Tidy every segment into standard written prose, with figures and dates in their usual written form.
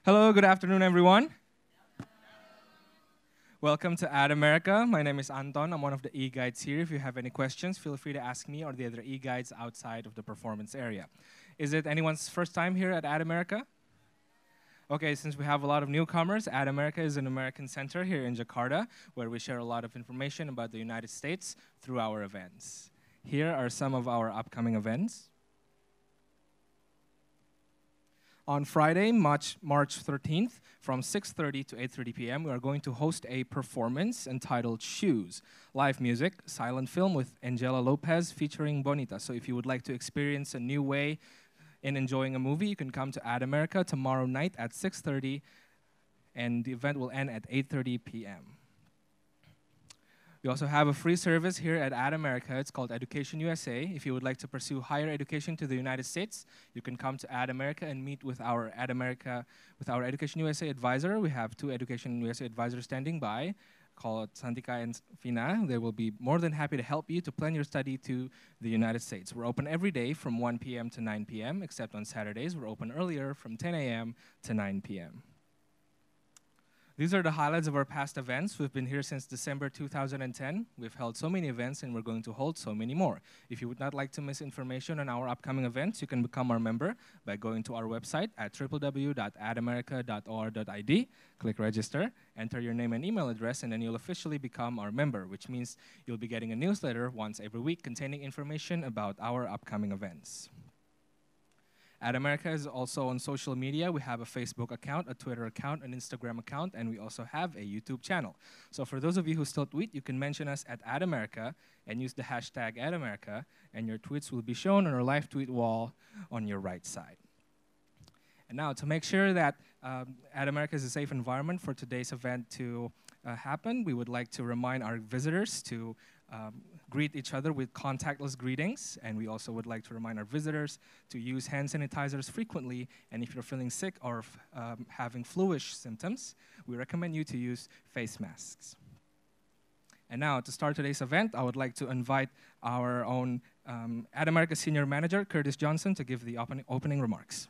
Hello, good afternoon, everyone. Welcome to Ad America. My name is Anton. I'm one of the e-guides here. If you have any questions, feel free to ask me or the other e-guides outside of the performance area. Is it anyone's first time here at Ad America? Okay, since we have a lot of newcomers, Ad America is an American center here in Jakarta where we share a lot of information about the United States through our events. Here are some of our upcoming events. On Friday, March 13th, from 6:30 to 8:30 p.m., we are going to host a performance entitled Shoes, live music, silent film with Angela Lopez featuring Bonita. So if you would like to experience a new way in enjoying a movie, you can come to Ad America tomorrow night at 6:30, and the event will end at 8:30 p.m. We also have a free service here at Ad America. It's called Education USA. If you would like to pursue higher education to the United States, you can come to Ad America and meet with our Education USA advisor. We have two Education USA advisors standing by, called Santika and Fina. They will be more than happy to help you to plan your study to the United States. We're open every day from 1 p.m. to 9 p.m., except on Saturdays. We're open earlier from 10 a.m. to 9 p.m. These are the highlights of our past events. We've been here since December 2010. We've held so many events, and we're going to hold so many more. If you would not like to miss information on our upcoming events, you can become our member by going to our website at www.adamerica.or.id. Click register, enter your name and email address, and then you'll officially become our member, which means you'll be getting a newsletter once every week containing information about our upcoming events. Ad America is also on social media. We have a Facebook account, a Twitter account, an Instagram account, and we also have a YouTube channel. So for those of you who still tweet, you can mention us at Ad America and use the hashtag Ad America, and your tweets will be shown on our live tweet wall on your right side. And now, to make sure that Ad America is a safe environment for today's event to happen, we would like to remind our visitors to greet each other with contactless greetings, and we also would like to remind our visitors to use hand sanitizers frequently, and if you're feeling sick or having flu-ish symptoms, we recommend you to use face masks. And now, to start today's event, I would like to invite our own Ad America Senior Manager, Curtis Johnson, to give the opening remarks.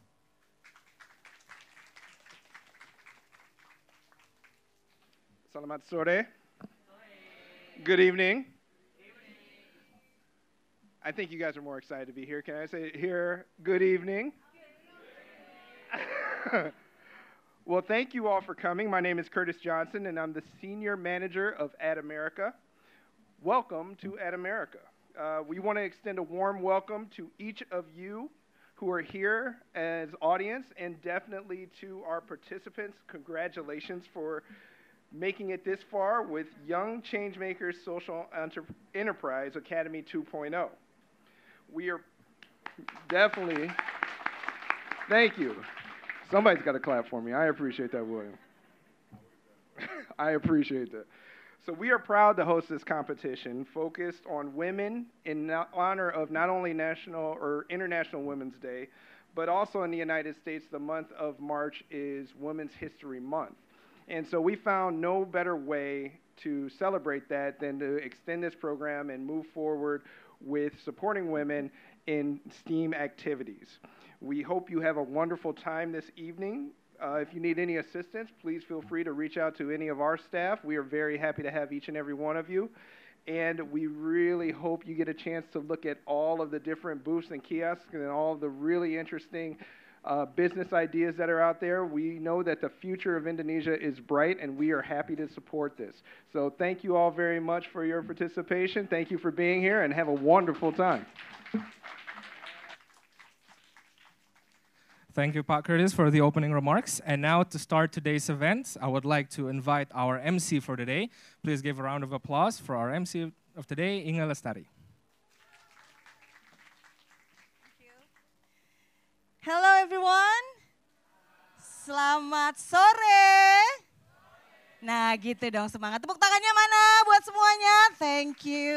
Selamat sore. Good evening. I think you guys are more excited to be here. Can I say here, good evening? Well, thank you all for coming. My name is Curtis Johnson, and I'm the Senior Manager of Ad America. Welcome to Ad America. We want to extend a warm welcome to each of you who are here as audience, and definitely to our participants. Congratulations for making it this far with Young Changemakers Social Enterprise Academy 2.0. We are definitely, thank you. Somebody's got to clap for me. I appreciate that, William. I appreciate that. So we are proud to host this competition focused on women in honor of not only National or International Women's Day, but also in the United States, the month of March is Women's History Month. And so we found no better way to celebrate that than to extend this program and move forward with supporting women in STEAM activities. We hope you have a wonderful time this evening. If you need any assistance, please feel free to reach out to any of our staff. We are very happy to have each and every one of you. And we really hope you get a chance to look at all of the different booths and kiosks and all of the really interesting business ideas that are out there. We know that the future of Indonesia is bright, and we are happy to support this. So thank you all very much for your participation. Thank you for being here, and have a wonderful time. Thank you, Pak Curtis, for the opening remarks. And now, to start today's event, I would like to invite our MC for today. Please give a round of applause for our MC of today, Inga Lestari. Hello everyone, selamat sore. Nah gitu dong, semangat. Tepuk tangannya mana buat semuanya, thank you.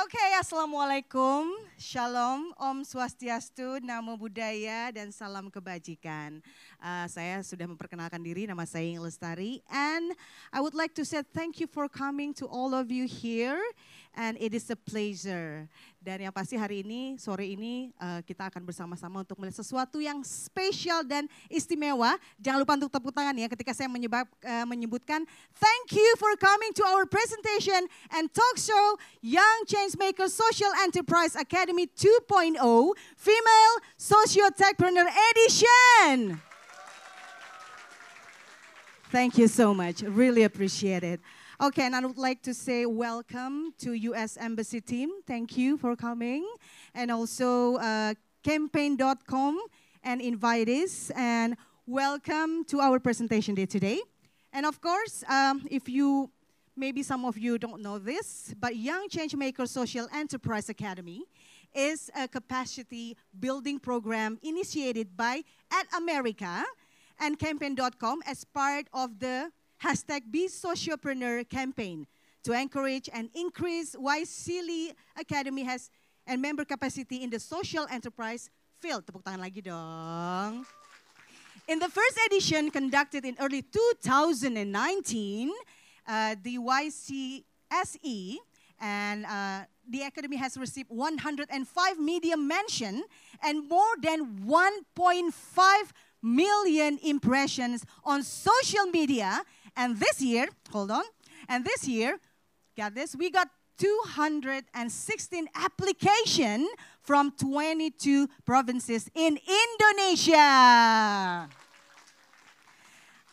Oke, assalamualaikum, shalom, om swastiastu, namo buddhaya, dan salam kebajikan. Saya sudah memperkenalkan diri, nama saya Inga Lestari, and I would like to say thank you for coming to all of you here. and it is a pleasure. Dan yang pasti hari ini, sore ini kita akan bersama-sama untuk melihat sesuatu yang spesial dan istimewa. Jangan lupa untuk tepuk tangan ya ketika saya menyebutkan thank you for coming to our presentation and talk show Young Changemakers Social Enterprise Academy 2.0 Female Socio-Techpreneur Edition. Thank you so much. Really appreciate it. Okay, and I would like to say welcome to U.S. Embassy team. Thank you for coming. And also campaign.com and Invites. And welcome to our presentation day today. And of course, maybe some of you don't know this, but Young Changemakers Social Enterprise Academy is a capacity building program initiated by @America and campaign.com as part of the #BeSociopreneur campaign to encourage and increase YCSE Academy and member capacity in the social enterprise field. Tepuk tangan lagi dong. In the first edition conducted in early 2019, the YCSE and the Academy has received 105 media mention and more than 1.5 million impressions on social media. And this year, got this, we got 216 applications from 22 provinces in Indonesia.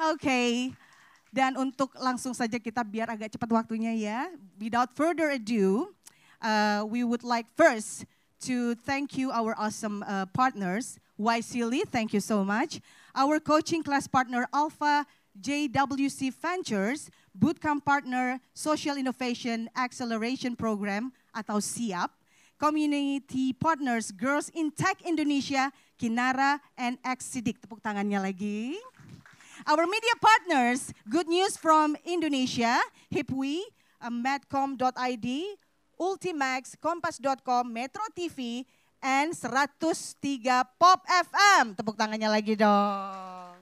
Okay, dan untuk langsung saja kita biar agak cepat waktunya ya. Without further ado, we would like first to thank you our awesome partners. YCSE, thank you so much. Our coaching class partner, Alpha JWC Ventures, bootcamp partner, Social Innovation Acceleration Program atau SIAP, community partners, Girls in Tech Indonesia, Kinara, and Exidik. Tepuk tangannya lagi. Our media partners, Good News from Indonesia, HIPWI, Medcom.id, Ultimax, Kompas.com, Metro TV, and 103 Pop FM. Tepuk tangannya lagi dong.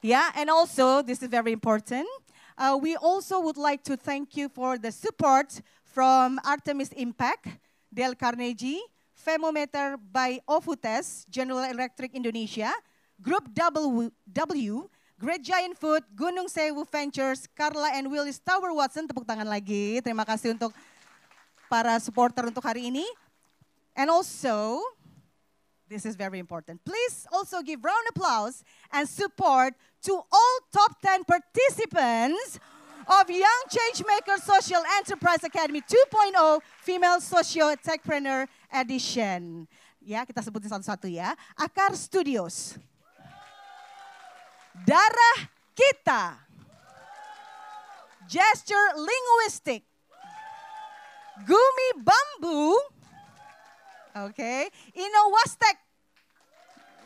Yeah, and also, this is very important. We also would like to thank you for the support from Artemis Impact, Dale Carnegie, Femometer by Ofutes, General Electric Indonesia, Group W, Great Giant Food, Gunung Sewu Ventures, Carla and Willis Tower Watson. Tepuk tangan lagi. Terima kasih untuk para supporter untuk hari ini. And also, this is very important. Please also give round applause and support to all top 10 participants of Young Changemakers Social Enterprise Academy 2.0 Female Socio-Techpreneur Edition. Ya, kita sebutin satu-satu ya. Akar Studios, Darah Kita, Gesture Linguistic, Gumi Bambu, okay, Inovastek.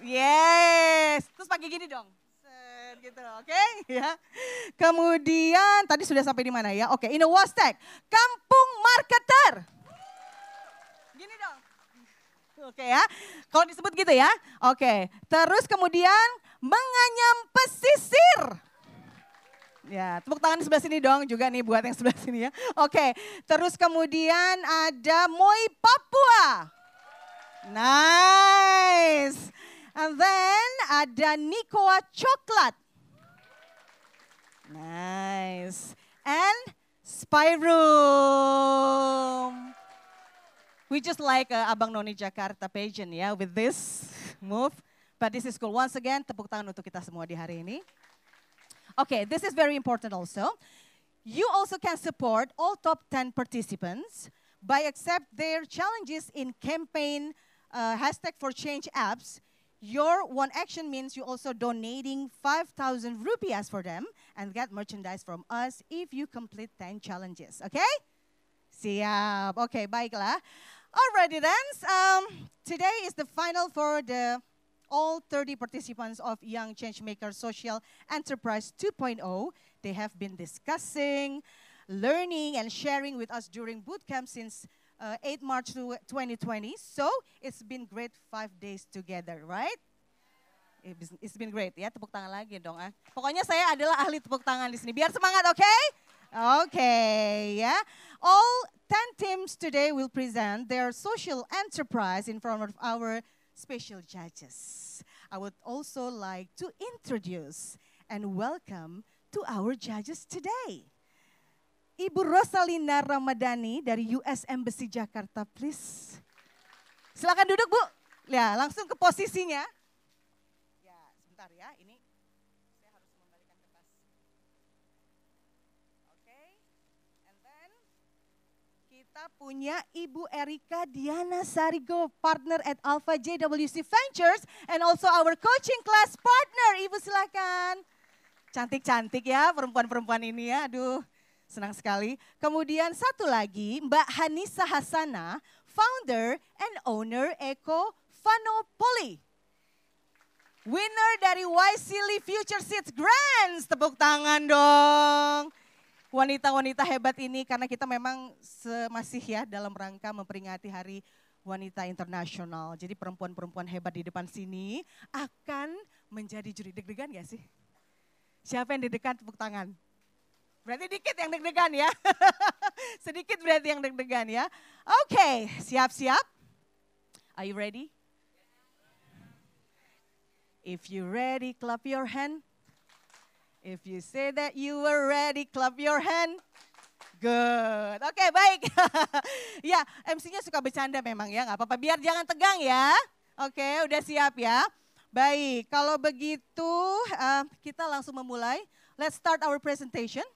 Yes. Terus pakai gini dong. Set gitu, oke, okay? Ya. Kemudian tadi sudah sampai di mana ya? Oke, Inovastek, Kampung Marketer. Gini dong. Oke ya. Kalau disebut gitu ya. Oke. Terus kemudian Menganyam Pesisir. Ya, tepuk tangan di sebelah sini dong juga nih buat yang sebelah sini ya. Oke, terus kemudian ada Moi Papua. Nice. And then ada Nikoa Coklat. Nice. And Spyroom. We just like Abang Noni Jakarta pageant ya with this move. But this is cool. Once again, tepuk tangan untuk kita semua di hari ini. Okay, this is very important also. You also can support all top 10 participants by accept their challenges in campaign #4Change apps. Your one action means you also donating 5,000 rupiahs for them and get merchandise from us if you complete 10 challenges. Okay? Siap. Okay, baiklah. Alrighty then. Today is the final for all 30 participants of Young Changemakers Social Enterprise 2.0. They have been discussing, learning, and sharing with us during bootcamp since 8 March 2020. So, it's been great 5 days together, right? It's been great ya, tepuk tangan lagi dong. Pokoknya saya adalah ahli tepuk tangan di sini. Biar semangat, oke? Okay? Okay, yeah. All 10 teams today will present their social enterprise in front of our special judges. I would also like to introduce and welcome to our judges today. Ibu Rosalina Ramadhani dari US Embassy Jakarta, please. Silakan duduk, Bu. Ya, langsung ke posisinya. Ya, sebentar ya, ini saya harus membalikan kertas. Oke, and then kita punya Ibu Erika Diana Sarigo, partner at Alpha JWC Ventures, and also our coaching class partner. Ibu silakan. Cantik-cantik ya perempuan-perempuan ini ya, aduh senang sekali. Kemudian satu lagi, Mbak Hanisa Hasana, founder and owner Eko Vanopoli. Winner dari YCSE Future Seats Grants, tepuk tangan dong. Wanita-wanita hebat ini karena kita memang masih ya dalam rangka memperingati Hari Wanita Internasional. Jadi perempuan-perempuan hebat di depan sini akan menjadi juri. Deg-degan gak sih? Siapa yang deg-degan tepuk tangan? Berarti dikit yang deg-degan ya. Sedikit berarti yang deg-degan ya. Oke, siap-siap? Are you ready? If you ready, clap your hand. If you say that you are ready, clap your hand. Good. Oke, baik. Ya, MC-nya suka bercanda memang ya, nggak apa-apa. Biar jangan tegang ya. Oke, udah siap ya. Baik, kalau begitu kita langsung memulai. Let's start our presentation.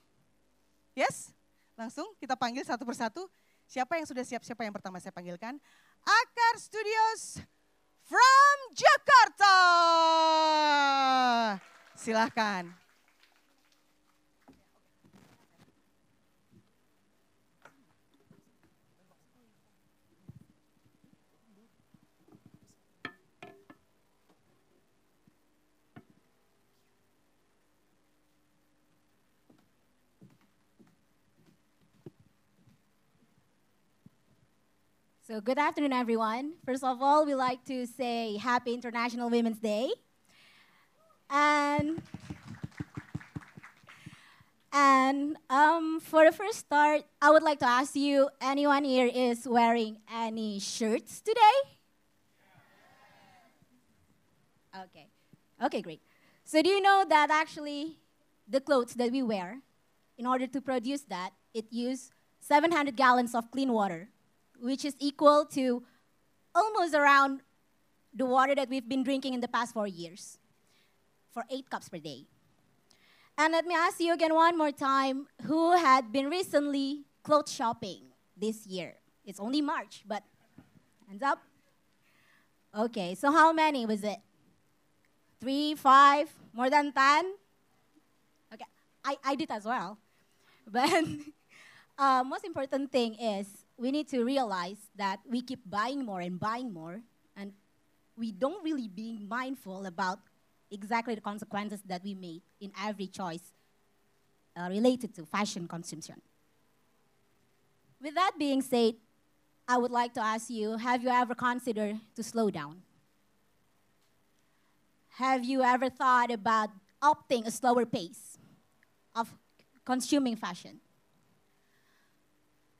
Yes, langsung kita panggil satu persatu. Siapa yang sudah siap, siapa yang pertama saya panggilkan? Akar Studios from Jakarta. Silahkan. So good afternoon, everyone. First of all, we like to say Happy International Women's Day. And for the first start, I would like to ask you, anyone here is wearing any shirts today? Okay, great. So do you know that actually the clothes that we wear, in order to produce that, it uses 700 gallons of clean water, which is equal to almost around the water that we've been drinking in the past 4 years, for 8 cups per day. And let me ask you again one more time, who had been recently clothes shopping this year? It's only March, but hands up. Okay, so how many was it? 3, 5, more than 10? Okay, I did as well. But most important thing is we need to realize that we keep buying more, and we don't really being mindful about exactly the consequences that we made in every choice related to fashion consumption. With that being said, I would like to ask you, have you ever considered to slow down? Have you ever thought about opting a slower pace of consuming fashion?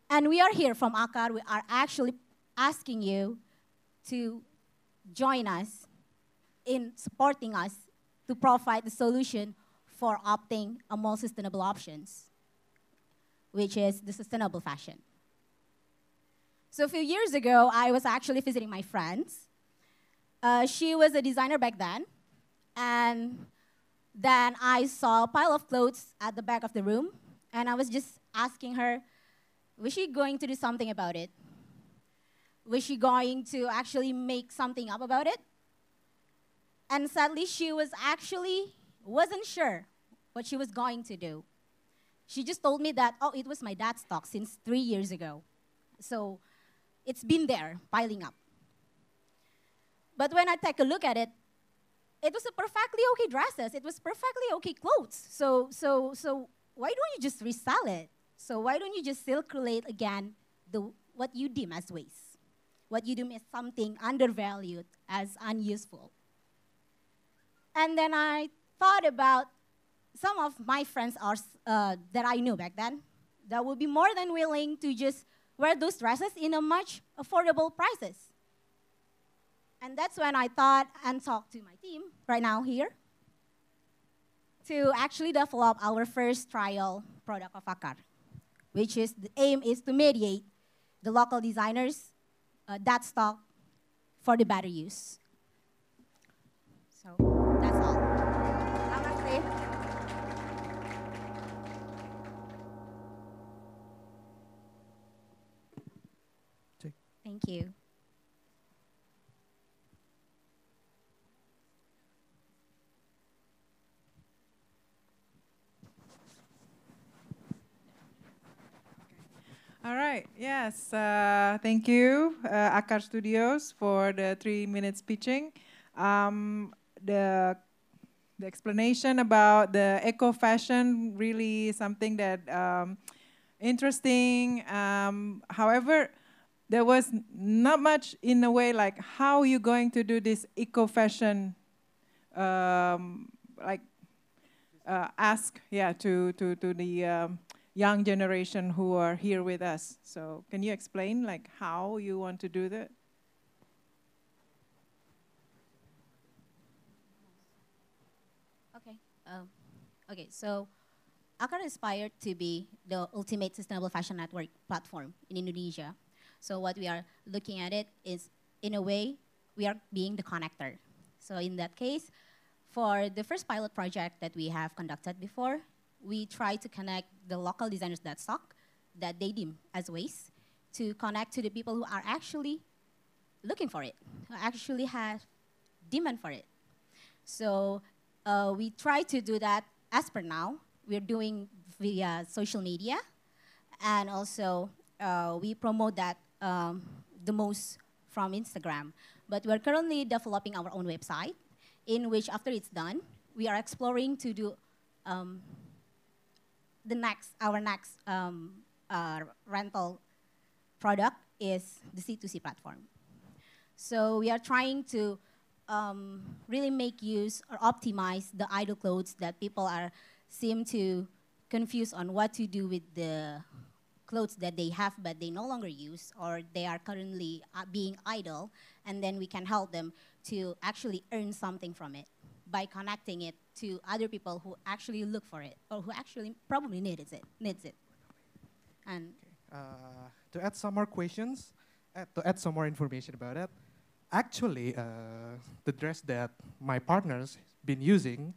And we are here from Akar. We are actually asking you to join us in supporting us to provide the solution for opting a more sustainable options, which is the sustainable fashion. So a few years ago, I was actually visiting my friends. She was a designer back then, and then I saw a pile of clothes at the back of the room, and I was just asking her, was she going to do something about it? Was she going to actually make something up about it? And sadly, she wasn't sure what she was going to do. She just told me that, oh, it was my dad's stock since 3 years ago. So it's been there, piling up. But when I take a look at it, it was a perfectly okay dresses. It was perfectly okay clothes. So why don't you just resell it? So why don't you just circulate again what you deem as waste? What you deem as something undervalued, as unuseful. And then I thought about some of my friends are, that I knew back then that would be more than willing to just wear those dresses in a much affordable prices. And that's when I thought and talked to my team right now here to actually develop our first trial product of Akar, which is the aim is to mediate the local designers that stock for the better use. So that's all. Namaste. Thank you. All right, yes, thank you, Akar Studios, for the 3 minutes pitching. The explanation about the eco fashion really something that interesting. However, there was not much in a way like how you going to do this eco fashion, ask to the young generation who are here with us. So can you explain like how you want to do that? Okay. Okay. So Akar aspired to be the ultimate sustainable fashion network platform in Indonesia. So what we are looking at it is, in a way, we are being the connector. So in that case, for the first pilot project that we have conducted before, we try to connect the local designers that stock, that they deem as waste, to connect to the people who are actually looking for it, who actually have demand for it. So we try to do that as per now. We're doing via social media, and also we promote that the most from Instagram. But we're currently developing our own website, in which after it's done, we are exploring to do our next rental product is the C2c Platform. So we are trying to really make use or optimize the idle clothes that people seem to confuse on what to do with the clothes that they have but they no longer use, or they are currently being idle, and then we can help them to actually earn something from it by connecting it to other people who actually look for it or who actually probably needs it. And to add some more questions, to add some more information about it, actually, the dress that my partner's been using,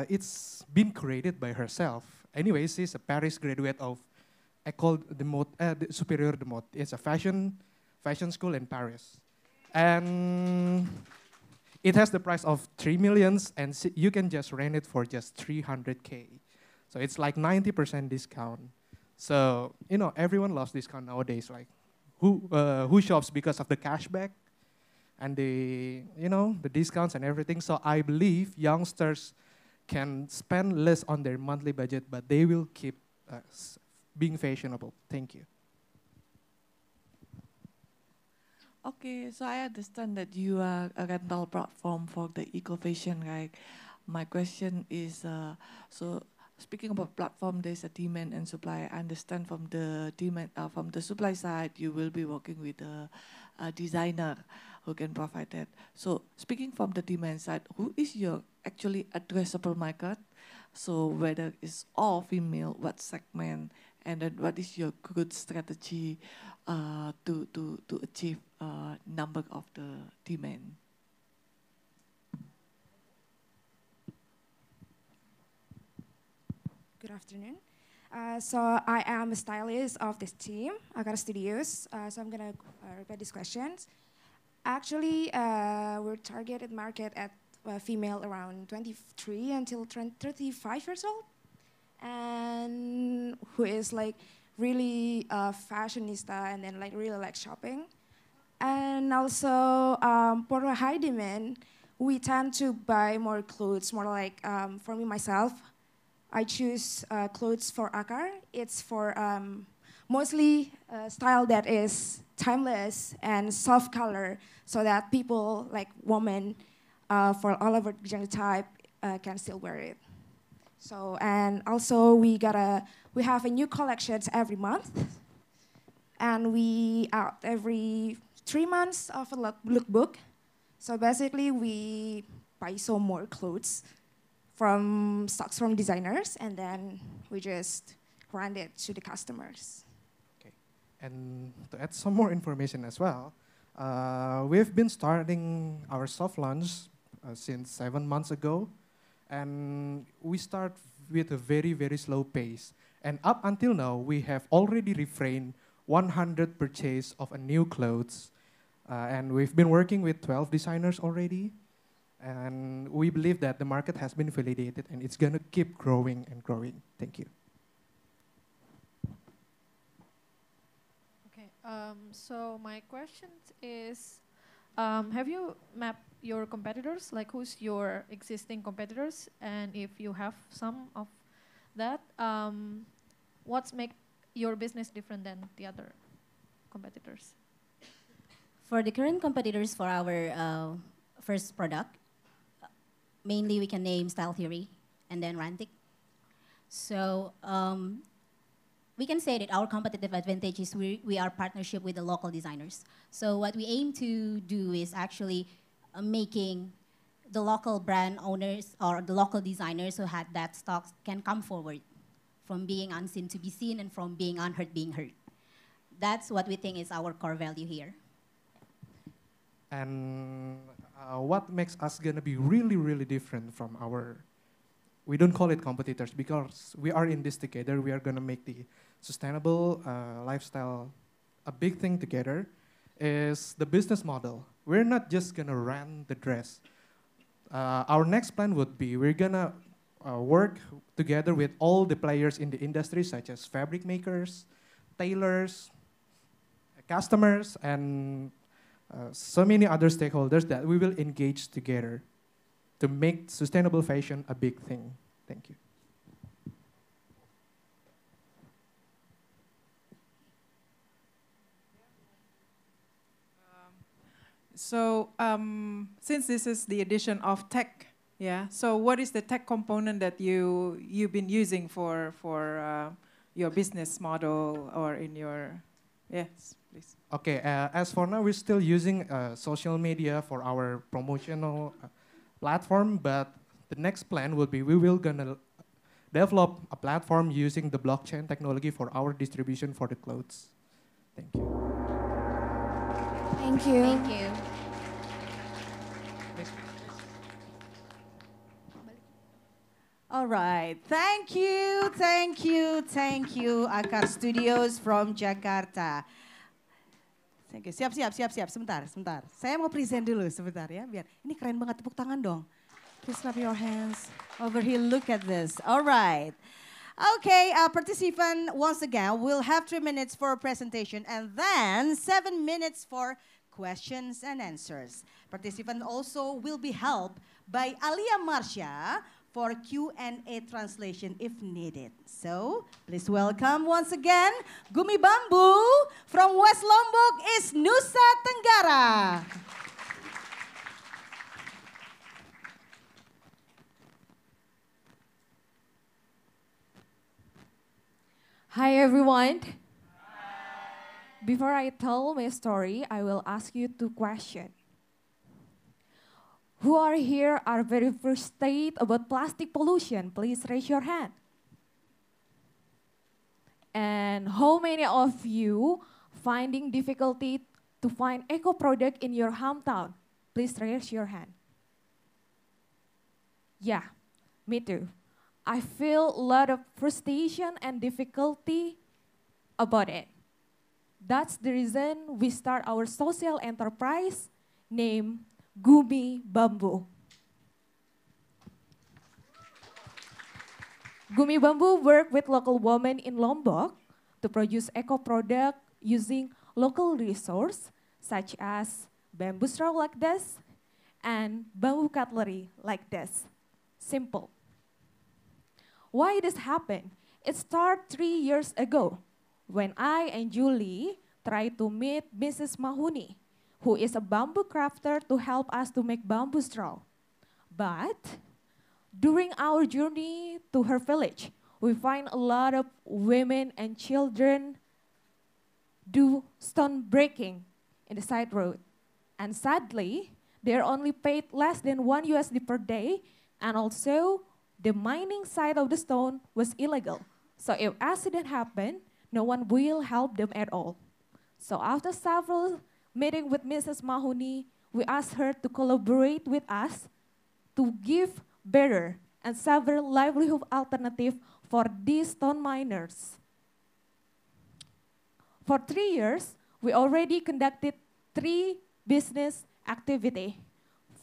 it's been created by herself. Anyway, she's a Paris graduate of École de Mode, Supérieure de Mode. It's a fashion school in Paris. And it has the price of 3 million, and you can just rent it for just 300K. So it's like 90% discount. So, you know, everyone loves discount nowadays. Like, who shops because of the cashback and the, you know, the discounts and everything. So I believe youngsters can spend less on their monthly budget, but they will keep being fashionable. Thank you. Okay, so I understand that you are a rental platform for the eco-fashion, right? My question is, so speaking about platform, there's a demand and supply. I understand from the demand, from the supply side, you will be working with a designer who can provide that. So speaking from the demand side, who is your actually addressable market? So whether it's all female, what segment, and then what is your good strategy to achieve number of the demand? Good afternoon. So I am a stylist of this team, Akar Studios. So I'm gonna repeat these questions. Actually, we're targeted market at female around 23 until 35 years old, and who is like really fashionista and then like really like shopping. And also for a high demand, we tend to buy more clothes, more like for me myself, I choose clothes for Akar. It's for mostly style that is timeless and soft color, so that people like women for all over gender type can still wear it. So, and also we have a new collections every month, and we out every 3 months of a lookbook. So basically, we buy some more clothes from stocks from designers, and then we just run it to the customers. Okay, and to add some more information as well, we've been starting our soft launch since 7 months ago, and we start with a very, very slow pace. And up until now, we have already refrained 100 purchase of a new clothes. And we've been working with 12 designers already. And we believe that the market has been validated and it's gonna keep growing and growing. Thank you. Okay, so my question is, have you mapped your competitors? Like who's your existing competitors? And if you have some of that, what's make your business different than the other competitors? For the current competitors for our first product, mainly we can name Style Theory and then Rantic. So we can say that our competitive advantage is we are partnership with the local designers. So what we aim to do is actually making the local brand owners or the local designers who had that stocks can come forward from being unseen to be seen and from being unheard being heard. That's what we think is our core value here. And what makes us gonna be really, really different from we don't call it competitors because we are in this together. We are gonna make the sustainable lifestyle a big thing together is the business model. We're not just gonna run the dress. Our next plan would be we're gonna work together with all the players in the industry such as fabric makers, tailors, customers, and so many other stakeholders that we will engage together to make sustainable fashion a big thing. Thank you. So since this is the addition of tech, yeah. So what is the tech component that you've been using for your business model or in your yes, please. Okay, as for now, we're still using social media for our promotional platform, but the next plan will be we will gonna develop a platform using the blockchain technology for our distribution for the clothes. Thank you. Thank you. Thank you. All right, thank you, Akar Studios from Jakarta. Thank you. Siap, sebentar. Saya mau present dulu sebentar ya, biar ini keren banget, tepuk tangan dong. Please clap your hands. Over here, look at this. All right. Okay, participant, once again, we'll have 3 minutes for a presentation and then 7 minutes for questions and answers. Participant also will be helped by Alia Marsha for Q&A translation if needed. So, please welcome once again, Gumi Bambu from West Lombok, is Nusa Tenggara. Hi everyone. Before I tell my story, I will ask you 2 questions. Who are here are very frustrated about plastic pollution? Please raise your hand. And how many of you finding difficulty to find eco product in your hometown? Please raise your hand. Yeah, me too. I feel a lot of frustration and difficulty about it. That's the reason we start our social enterprise named Gumi Bambu. Gumi Bambu work with local women in Lombok to produce eco product using local resource such as bamboo straw like this and bamboo cutlery like this. Simple. Why this happened? It started 3 years ago when I and Julie tried to meet Mrs. Mahuni, who is a bamboo crafter, to help us to make bamboo straw. But during our journey to her village, we find a lot of women and children do stone breaking in the side road. And sadly, they're only paid less than $1 per day, and also the mining side of the stone was illegal. So if accident happened, no one will help them at all. So after several meetings with Mrs. Mahoney, we asked her to collaborate with us to give better and several livelihood alternatives for these stone miners. For 3 years, we already conducted 3 business activities.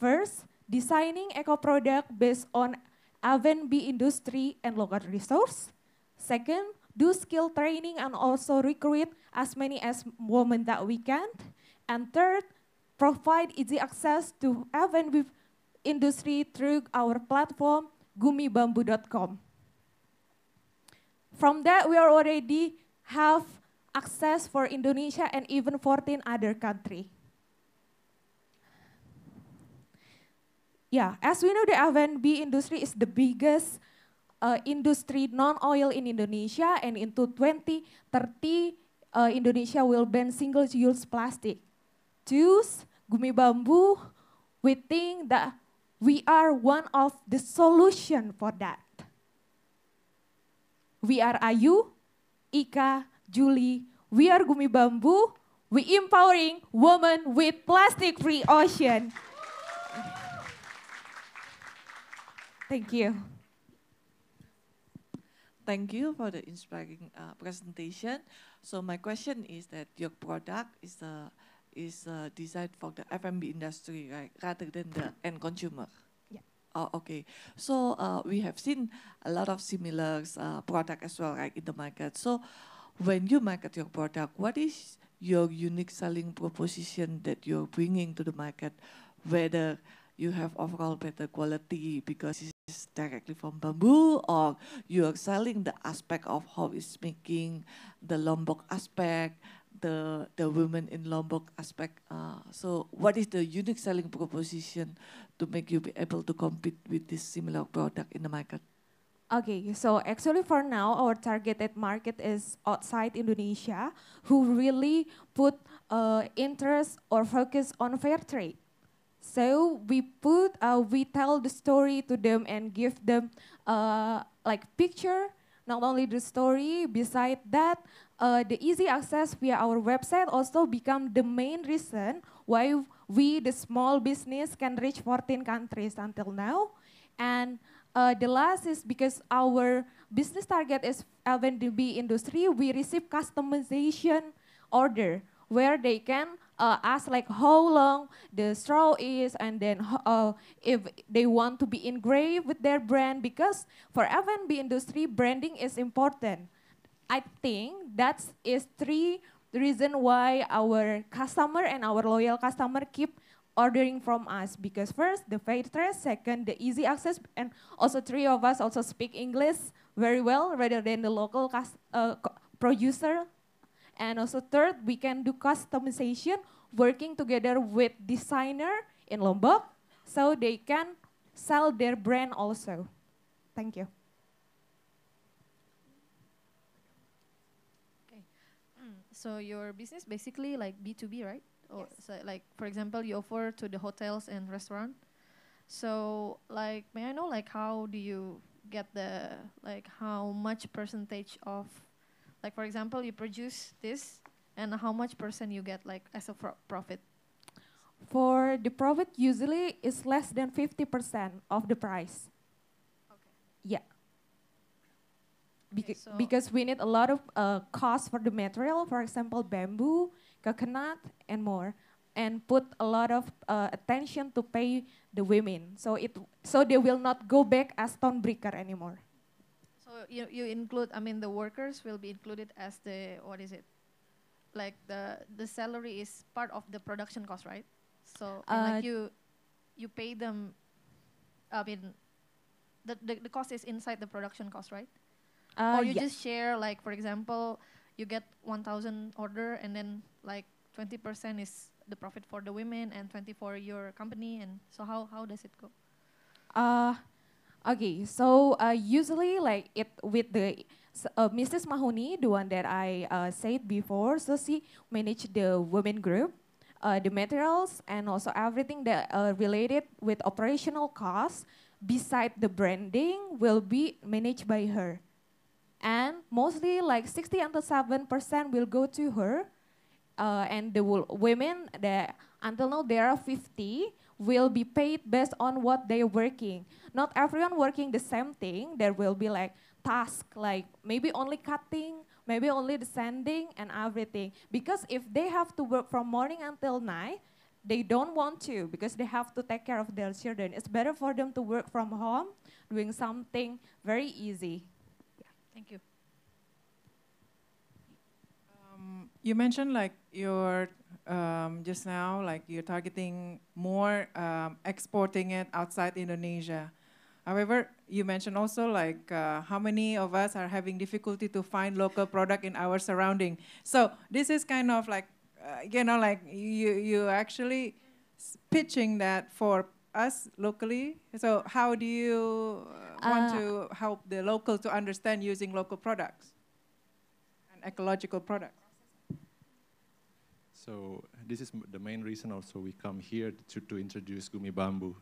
First, designing eco-product based on F&B industry and local resource. Second, do skill training and also recruit as many as women that we can. And third, provide easy access to F&B industry through our platform, gumibambu.com. From that, we already have access for Indonesia and even 14 other countries. Yeah, as we know, the F&B industry is the biggest industry non-oil in Indonesia, and into 2030, Indonesia will ban single-use plastic. Thus, Gumi Bambu, we think that we are one of the solution for that. We are Ayu, Ika, Julie, we are Gumi Bambu, we empowering women with plastic-free ocean. Thank you. Thank you for the inspiring presentation. So my question is that your product is designed for the F&B industry, right, rather than the end consumer. Yeah. Oh, okay. So we have seen a lot of similar product as well, right, in the market. So when you market your product, what is your unique selling proposition that you're bringing to the market? Whether you have overall better quality because it's directly from bamboo, or you are selling the aspect of how it's making, the Lombok aspect, the women in Lombok aspect. So what is the unique selling proposition to make you be able to compete with this similar product in the market? Okay, so actually for now, our targeted market is outside Indonesia, who really put interest or focus on fair trade. So we tell the story to them and give them like picture, not only the story, beside that, the easy access via our website also become the main reason why we, the small business, can reach 14 countries until now. And the last is because our business target is F&B industry, we receive customization order where they can ask like how long the straw is, and then if they want to be engraved with their brand, because for F&B industry, branding is important. I think that is 3 reasons why our customer and our loyal customer keep ordering from us, because first, the fair trade, second, the easy access, and also 3 of us also speak English very well rather than the local producer. And also third, we can do customization working together with designer in Lombok so they can sell their brand also. Thank you. Okay. So your business basically like B2B, right? Or Yes. so like, for example, you offer to the hotels and restaurant. So like, may I know like how do you get the, like how much percentage of, like for example, you produce this and how much percent you get like as a profit? For the profit, usually is less than 50% of the price. Okay. Yeah. Okay, so Because we need a lot of cost for the material, for example, bamboo, coconut, and more, and put a lot of attention to pay the women, so they will not go back as stone breaker anymore. So you include, I mean, the workers will be included as the, what is it? Like the salary is part of the production cost, right? So and like you pay them, I mean, the cost is inside the production cost, right? Or you Yeah. just share, like for example, you get 1,000 order and then like 20% is the profit for the women and 20 for your company, and so how does it go? Okay, so usually like it with the Mrs. Mahoney, the one that I said before, so she managed the women group, the materials, and also everything that related with operational costs, beside the branding, will be managed by her. And mostly like 67% will go to her, and the women that until now there are 50 will be paid based on what they're working. Not everyone working the same thing. There will be like task, like maybe only cutting, maybe only the sanding and everything. Because if they have to work from morning until night, they don't want to because they have to take care of their children. It's better for them to work from home, doing something very easy. Thank you. You mentioned like you're just now, like you're targeting more exporting it outside Indonesia. However, you mentioned also like how many of us are having difficulty to find local product in our surrounding. So this is kind of like, you know, like you actually pitching that for us locally. So how do you want to help the local to understand using local products and ecological products? So this is the main reason also we come here to introduce Gumi Bambu,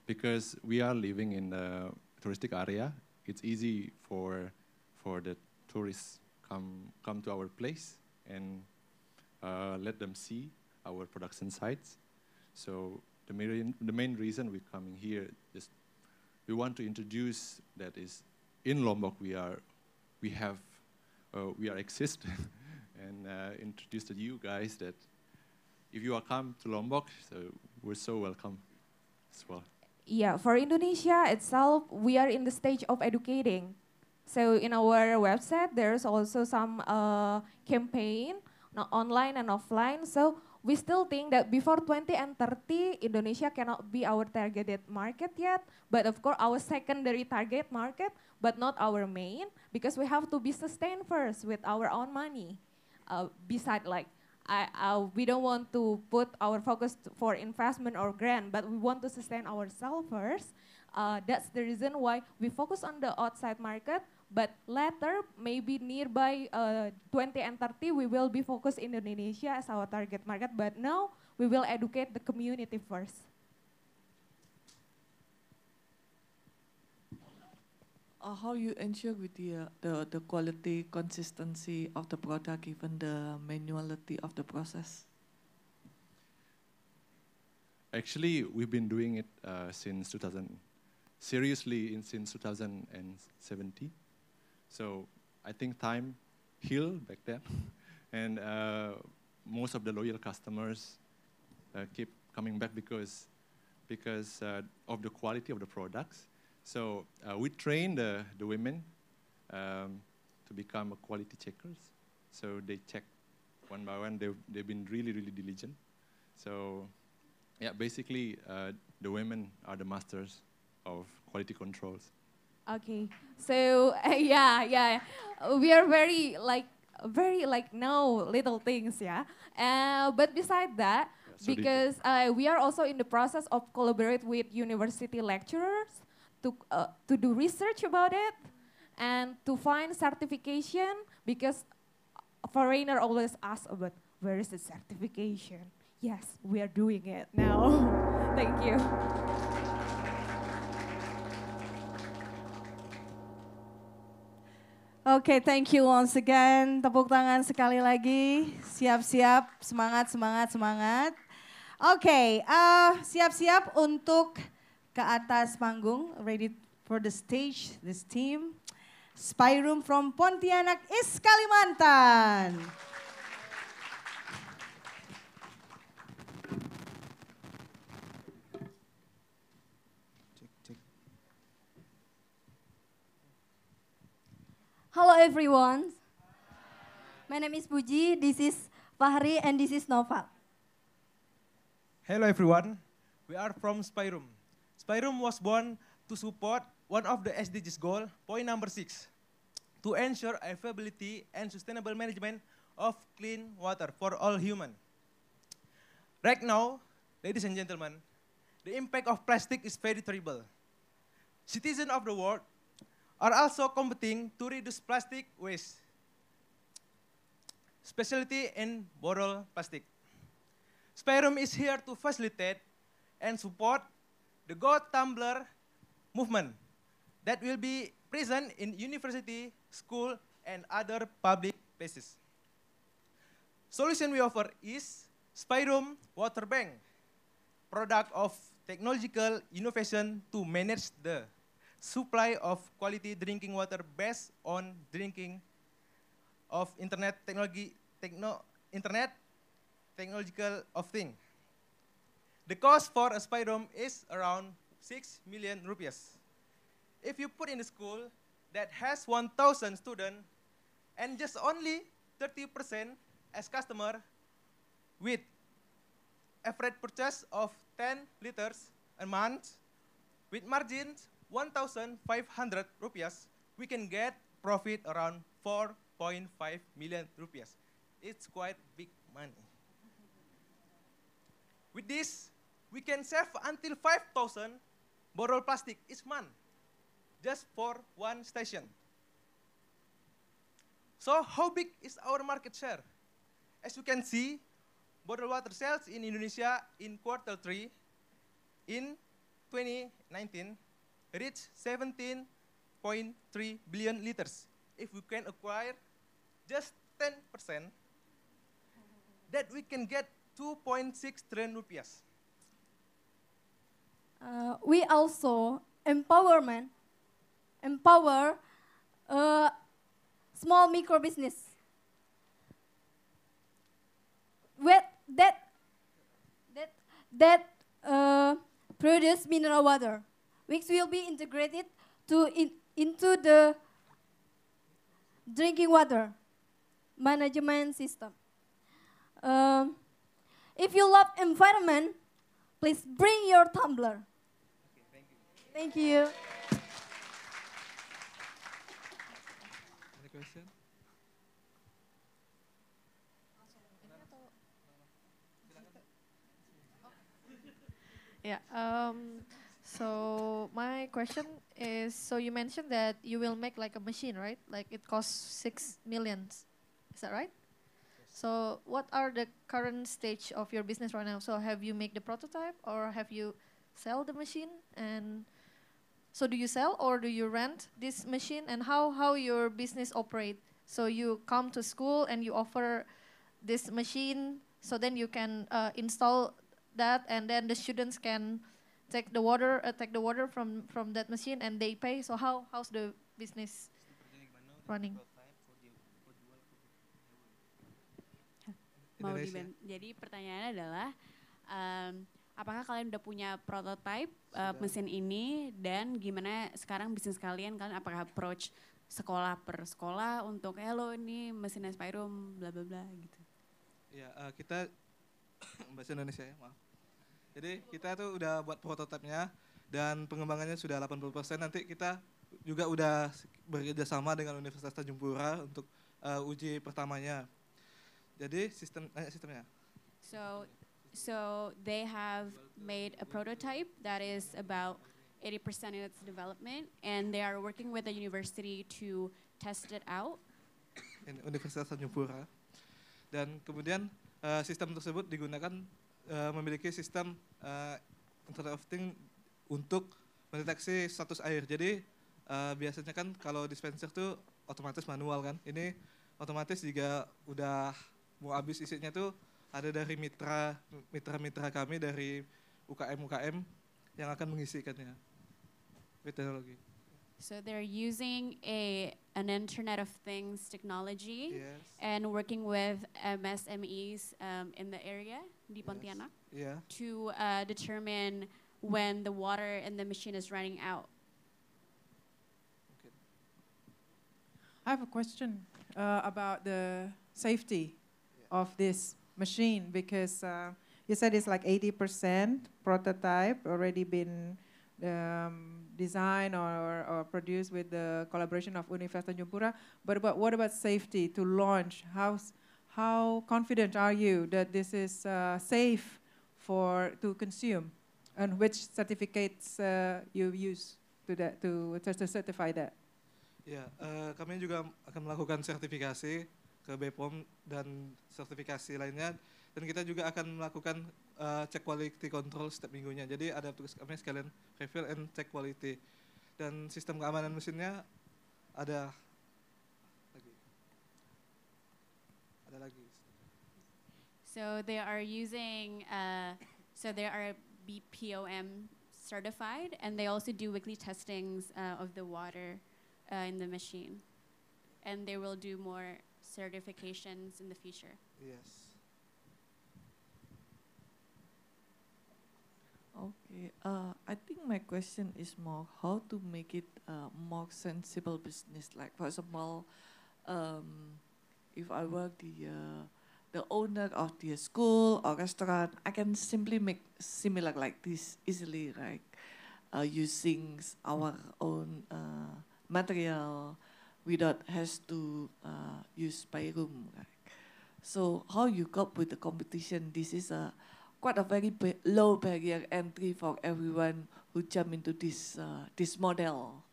because we are living in a touristic area. It's easy for the tourists come to our place and let them see our production sites. So the main reason we're coming here is we want to introduce that is in Lombok we exist and introduce to you guys that if you are come to Lombok, so we're so welcome as well. Yeah, for Indonesia itself, we are in the stage of educating. So in our website, there's also some campaign, online and offline. So we still think that before 20 and 30, Indonesia cannot be our targeted market yet. But of course, our secondary target market, but not our main, because we have to be sustained first with our own money. Beside like, we don't want to put our focus for investment or grant, but we want to sustain ourselves first. That's the reason why we focus on the outside market, but later, maybe nearby 20 and 30, we will be focused in Indonesia as our target market, but now we will educate the community first. How you ensure with the quality, consistency of the product, given the manuality of the process? Actually, we've been doing it since 2017. So I think time healed back then, and most of the loyal customers keep coming back because of the quality of the products. So we train the women to become quality checkers. So they check one by one. They've been really diligent. So yeah, basically the women are the masters of quality controls. Okay, so yeah, we are very like know little things, yeah. But beside that, Yeah, so because we are also in the process of collaborate with university lecturers to do research about it and to find certification, because a foreigner always asks about where is the certification. Yes, we are doing it now. Thank you. Oke, thank you once again. Tepuk tangan sekali lagi. Siap-siap, semangat. Oke, siap-siap untuk ke atas panggung. Ready for the stage, this team. Spy Room from Pontianak, East Kalimantan. Hello everyone. My name is Puji, this is Fahri, and this is Nova. Hello everyone. We are from Spy Room. Spy Room was born to support one of the SDGs goal, point number 6, to ensure availability and sustainable management of clean water for all human. Right now, ladies and gentlemen, the impact of plastic is very terrible. citizens of the world are also competing to reduce plastic waste, especially in bottle plastic. Spyroom is here to facilitate and support the Go Tumbler movement that will be present in university, school, and other public places. Solution we offer is Spyroom Water Bank, product of technological innovation to manage the supply of quality drinking water based on drinking of internet technological of thing. The cost for a Spyroom is around 6 million rupees. If you put in a school that has 1,000 students and just only 30% as customer with average purchase of 10 liters a month with margins 1,500 rupees, we can get profit around 4.5 million rupees. It's quite big money. With this, we can save until 5,000 bottle plastic each month, just for one station. So how big is our market share? As you can see, bottled water sales in Indonesia in Q3 in 2019 reached 17.3 billion liters. If we can acquire just 10%, that we can get 2.6 trillion rupias. We also empower small micro business with that produce mineral water, which will be integrated into the drinking water management system. If you love environment, please bring your tumbler. Okay, thank you. Any question? Yeah. So my question is, so you mentioned that you will make like a machine, right? Like it costs 6 million. Is that right? So what are the current stage of your business right now? So have you made the prototype or have you sell the machine? And so do you sell or do you rent this machine? And how your business operate? So you come to school and you offer this machine, so then you can install that, and then the students can take the water from that machine and they pay. So how's the business running? Jadi pertanyaannya adalah, apakah kalian udah punya prototype mesin ini, dan gimana sekarang bisnis kalian apakah approach sekolah per sekolah untuk hello ini mesinnya Spyroom bla bla bla gitu. Ya, kita bahasa Indonesia ya, maaf. Jadi kita tuh udah buat prototipenya dan pengembangannya sudah 80%. Nanti kita juga udah bekerja sama dengan Universitas Tanjung Pura untuk uji pertamanya. Jadi sistemnya. So they have made a prototype that is about 80% in its development, and they are working with the university to test it out. Universitas Tanjung Pura. Dan kemudian sistem tersebut digunakan memiliki sistem Internet of Things untuk mendeteksi status air. Jadi biasanya kan kalau dispenser tuh otomatis manual kan. Ini otomatis jika udah mau habis isinya tuh ada dari mitra kami dari UKM yang akan mengisikannya with teknologi. So they're using an Internet of Things technology, Yes. and working with MSMEs in the area di Pontianak, Yeah. to determine when the water in the machine is running out. Okay. I have a question about the safety of this machine, because you said it's like 80% prototype already been designed or produced with the collaboration of Universitas Tanjung Pura. But what about safety to launch? How confident are you that this is safe to consume? And which certificates you use? to certify that? Ya, kami juga akan melakukan sertifikasi ke BPOM dan sertifikasi lainnya, dan kita juga akan melakukan cek quality control setiap minggunya. Jadi ada tugas kami sekalian review and check quality. Dan sistem keamanan mesinnya ada lagi. So they are using, so they are BPOM certified, and they also do weekly testings of the water in the machine. And they will do more certifications in the future. Yes. Okay, I think my question is more how to make it more sensible business. Like for example, if I work the owner of the school or restaurant, I can simply make similar like this easily, right? Using our own material without has to use Spyroom, right? So how you cope with the competition? This is quite a very low barrier entry for everyone who jump into this model.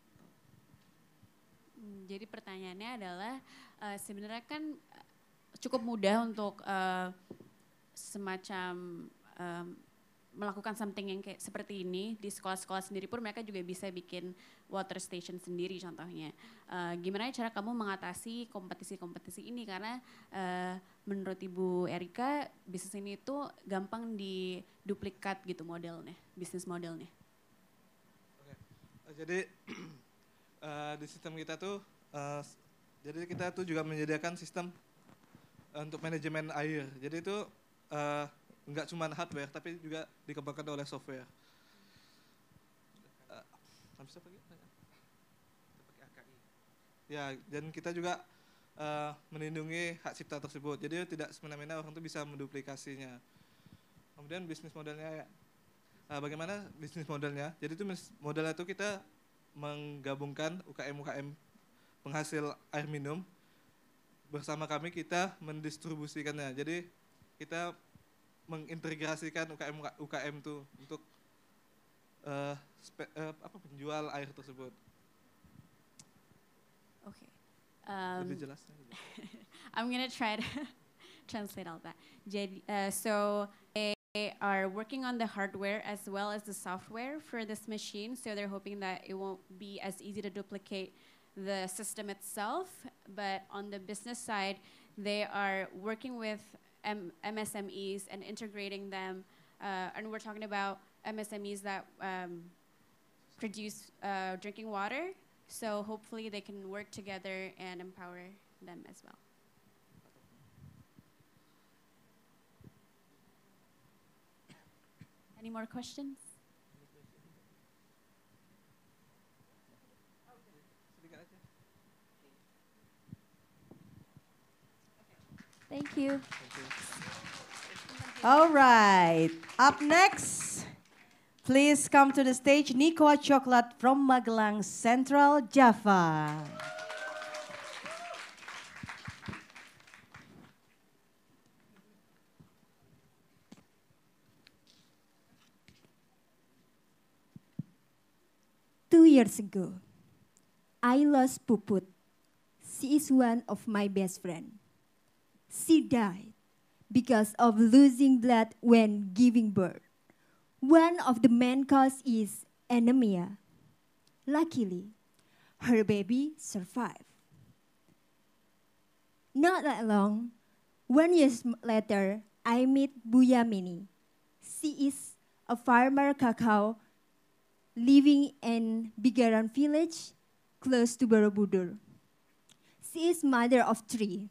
Jadi pertanyaannya adalah sebenarnya kan cukup mudah untuk semacam melakukan something yang kayak seperti ini di sekolah-sekolah sendiri pun mereka juga bisa bikin water station sendiri contohnya. Gimana cara kamu mengatasi kompetisi-kompetisi ini karena menurut Ibu Erika bisnis ini tuh gampang diduplikat gitu modelnya, bisnis modelnya. Oke. Jadi di sistem kita tuh jadi kita tuh juga menyediakan sistem untuk manajemen air. Jadi itu nggak cuma hardware, tapi juga dikembangkan oleh software. Bisa pakai AKI. Ya, dan kita juga melindungi hak cipta tersebut. Jadi tidak semena-mena orang itu bisa menduplikasinya. Kemudian bisnis modelnya, bagaimana bisnis modelnya? Jadi itu modelnya itu kita menggabungkan UKM-UKM penghasil air minum bersama kami, kita mendistribusikannya. Jadi kita mengintegrasikan UKM itu untuk penjual air tersebut. Okay. Lebih jelasnya. I'm gonna try to translate all that. So they are working on the hardware as well as the software for this machine. So they're hoping that it won't be as easy to duplicate the system itself. But on the business side, they are working with MSMEs and integrating them, and we're talking about MSMEs that produce drinking water, so hopefully they can work together and empower them as well. Any more questions? Thank you. All right, up next, please come to the stage Nico Coklat from Magelang Central, Java. Two years ago, I lost Puput. She is one of my best friends. She died because of losing blood when giving birth. One of the main causes is anemia. Luckily, her baby survived. Not that long, 1 year later, I meet Buyamini. She is a farmer cacao living in Bigaran village close to Borobudur. She is mother of 3.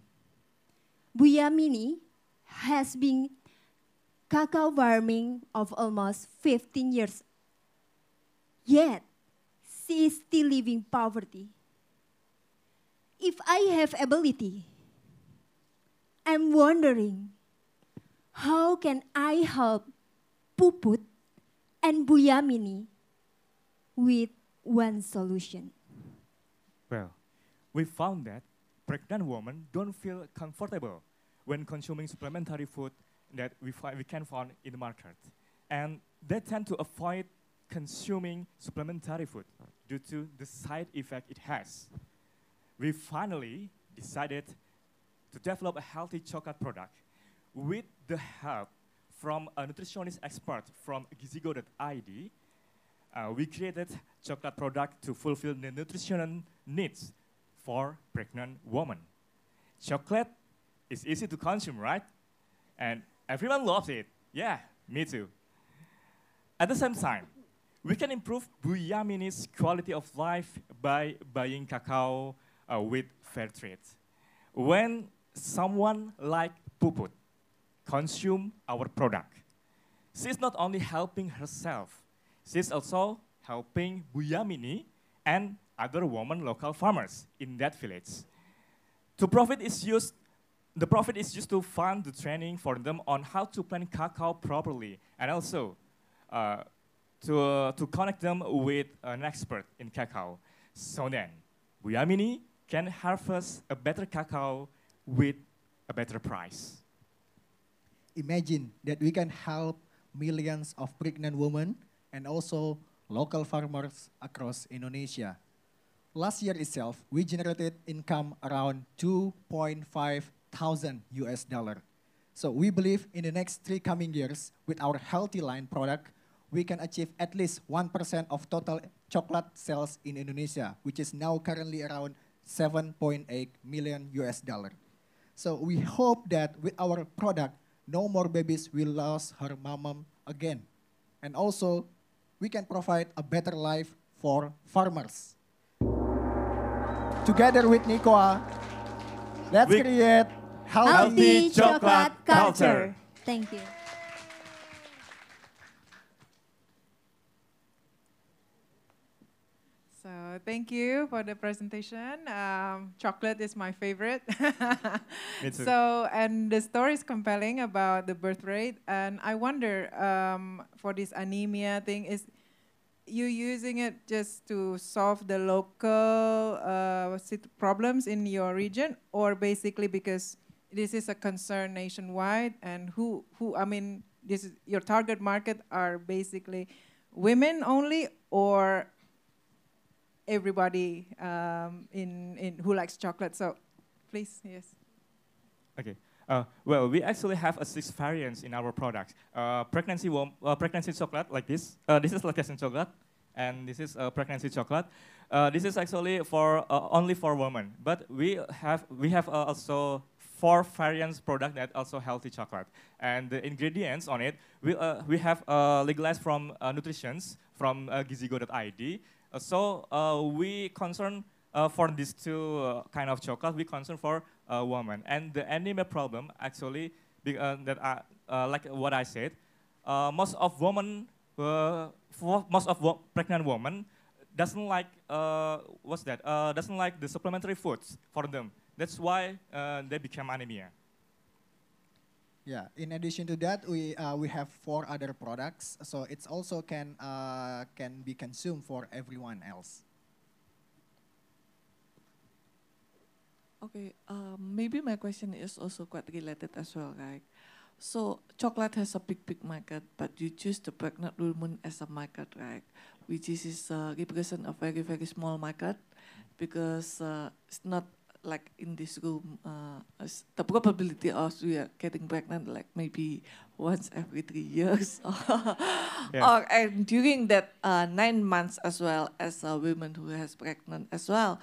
Buyamini has been cacao farming of almost 15 years. Yet, she is still living poverty. If I have ability, I'm wondering, how can I help Puput and Buyamini with one solution? Well, we found that pregnant women don't feel comfortable when consuming supplementary food that we can find in the market. And they tend to avoid consuming supplementary food due to the side effect it has. We finally decided to develop a healthy chocolate product with the help from a nutritionist expert from gizigo.id. We created chocolate product to fulfill the nutritional needs for pregnant women. Chocolate is easy to consume, right? And everyone loves it. Yeah, me too. At the same time, we can improve Bu Yamini's quality of life by buying cacao with fair trade. When someone like Puput consume our product, she's not only helping herself, she's also helping Bu Yamini and other women local farmers in that village. The profit is used to fund the training for them on how to plant cacao properly, and also to connect them with an expert in cacao. So then, Bu Yamini can harvest a better cacao with a better price. Imagine that we can help millions of pregnant women and also local farmers across Indonesia. Last year itself, we generated income around 2.5 thousand US dollar. So we believe in the next 3 coming years, with our healthy line product, we can achieve at least 1% of total chocolate sales in Indonesia, which is now currently around 7.8 million US dollar. So we hope that with our product, no more babies will lose her mom again. And also, we can provide a better life for farmers. Together with Nikoa, let's create healthy chocolate culture. Thank you. So thank you for the presentation. Chocolate is my favorite. Me too. So, and the story is compelling about the birth rate. And I wonder, for this anemia thing, is you using it just to solve the local problems in your region, or basically because this is a concern nationwide, and I mean, this is your target market are basically women only, or everybody in who likes chocolate? So, please, yes. Okay. Well, we actually have 6 variants in our product. Pregnancy chocolate like this. This is lactation chocolate, and this is pregnancy chocolate. This is actually for only for women, but we have also 4 variants product that also healthy chocolate, and the ingredients on it we have legalized from nutritions from gizigo.id. So we concern for these 2 kind of chocolate, we concern for women. And the anemia problem actually, that like what I said, most of pregnant women doesn't like doesn't like the supplementary foods for them. That's why they become anemia. Yeah. In addition to that, we have 4 other products, so it's also can be consumed for everyone else. Okay, maybe my question is also quite related as well, right? So chocolate has a big market, but you choose the pregnant woman as a market, right? Which is represent a very small market, because it's not like in this room, the probability of we are getting pregnant like maybe once every 3 years, or and during that 9 months as well as a woman who has pregnant as well.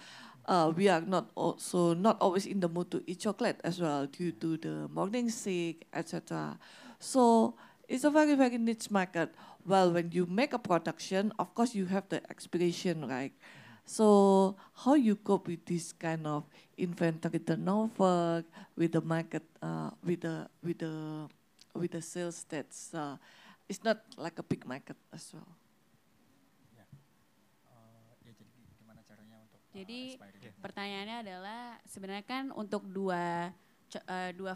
We are not always in the mood to eat chocolate as well due to the morning sick, etc. So it's a very niche market. Well, when you make a production, of course you have the expiration, right? So how you cope with this kind of inventory turnover with the market, with the sales that's it's not like a big market as well. Jadi pertanyaannya adalah sebenarnya kan untuk dua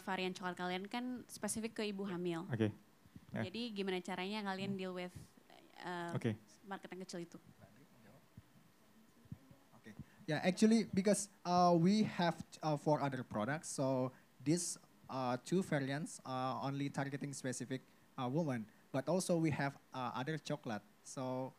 varian coklat kalian kan spesifik ke ibu hamil. Okay. Yeah. Jadi gimana caranya kalian deal with market yang kecil itu? Okay. Yeah, actually because we have 4 other products, so these 2 variants are only targeting specific women, but also we have other chocolate. So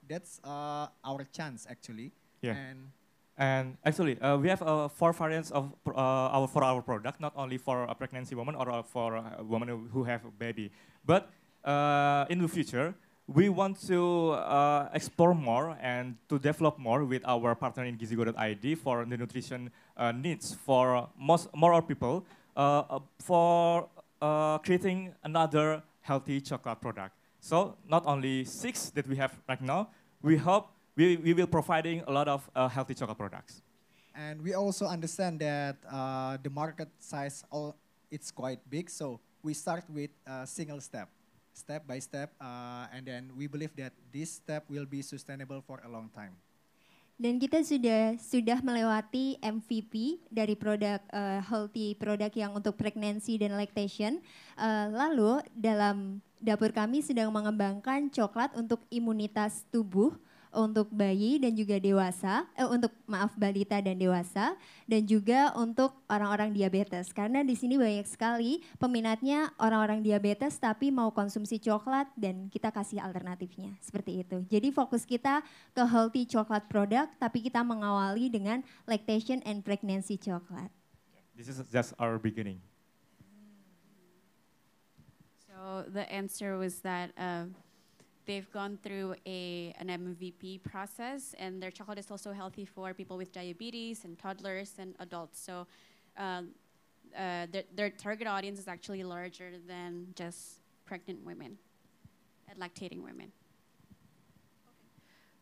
that's our chance actually. Yeah. And And actually, we have 4 variants of our product, not only for a pregnancy woman or for a woman who have a baby, but in the future, we want to explore more and to develop more with our partner in gizigo.id for the nutrition needs for more people for creating another healthy chocolate product. So not only 6 that we have right now, we hope we will providing a lot of healthy chocolate products. And we also understand that the market size, it's quite big. So we start with a single step by step. And then we believe that this step will be sustainable for a long time. Dan kita sudah melewati MVP dari produk healthy produk yang untuk pregnancy dan lactation. Lalu dalam dapur kami sedang mengembangkan coklat untuk imunitas tubuh, untuk bayi dan juga dewasa, balita dan dewasa, dan juga untuk orang-orang diabetes. Karena di sini banyak sekali peminatnya orang-orang diabetes tapi mau konsumsi coklat dan kita kasih alternatifnya, seperti itu. Jadi fokus kita ke healthy coklat product tapi kita mengawali dengan lactation and pregnancy coklat. This is just our beginning. So the answer was that they've gone through an MVP process, and their chocolate is also healthy for people with diabetes and toddlers and adults. So their target audience is actually larger than just pregnant women and lactating women.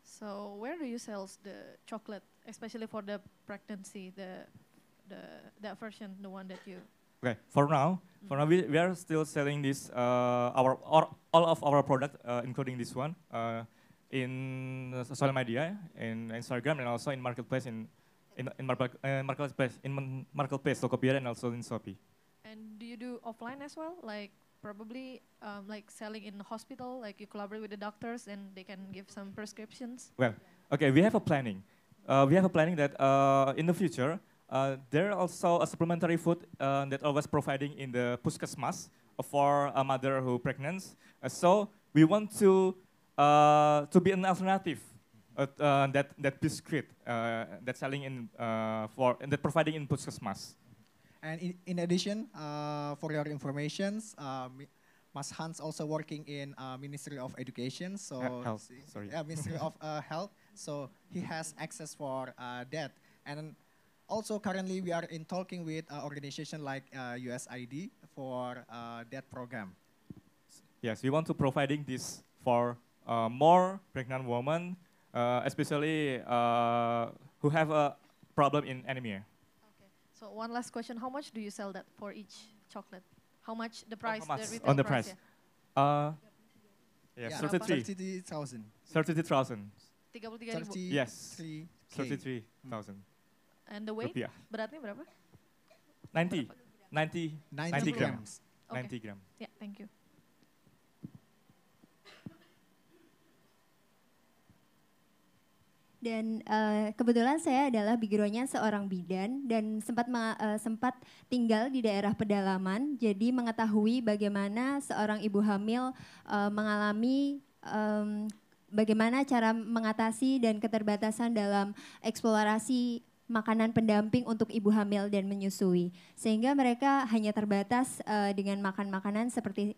So where do you sell the chocolate, especially for the pregnancy, that version, the one that you? Okay, for now we are still selling this all of our product, including this one, in social media, in Instagram, and also in marketplace marketplace Tokopedia and also in Shopee. And do you do offline as well, like probably like selling in the hospital, like you collaborate with the doctors and they can give some prescriptions? Well, okay, we have a planning. We have a planning that in the future. There are also a supplementary food that always providing in the puskesmas for a mother who pregnant. So we want to be an alternative that biscuit that's selling in and that providing in puskesmas. And in addition, for your information, Mas Hans also working in Ministry of Education. So Health. Sorry. Ministry of Health. So he has access for that. And also, currently, we are in talking with organization like USAID for that program. Yes, we want to providing this for more pregnant women, especially who have a problem in anemia. Okay. So one last question: how much do you sell that for each chocolate? How much the price? How much the retail on the price? Yeah. Yes, 33,000. 33,000. 33.000. Yes. 33,000. And the weight? Rupiah. Beratnya berapa? 90 grams. Okay. 90 gram. Yeah, thank you. Dan kebetulan saya adalah background-nya seorang bidan dan sempat tinggal di daerah pedalaman, jadi mengetahui bagaimana seorang ibu hamil mengalami bagaimana cara mengatasi dan keterbatasan dalam eksplorasi makanan pendamping untuk ibu hamil dan menyusui. Sehingga mereka hanya terbatas dengan makan makanan seperti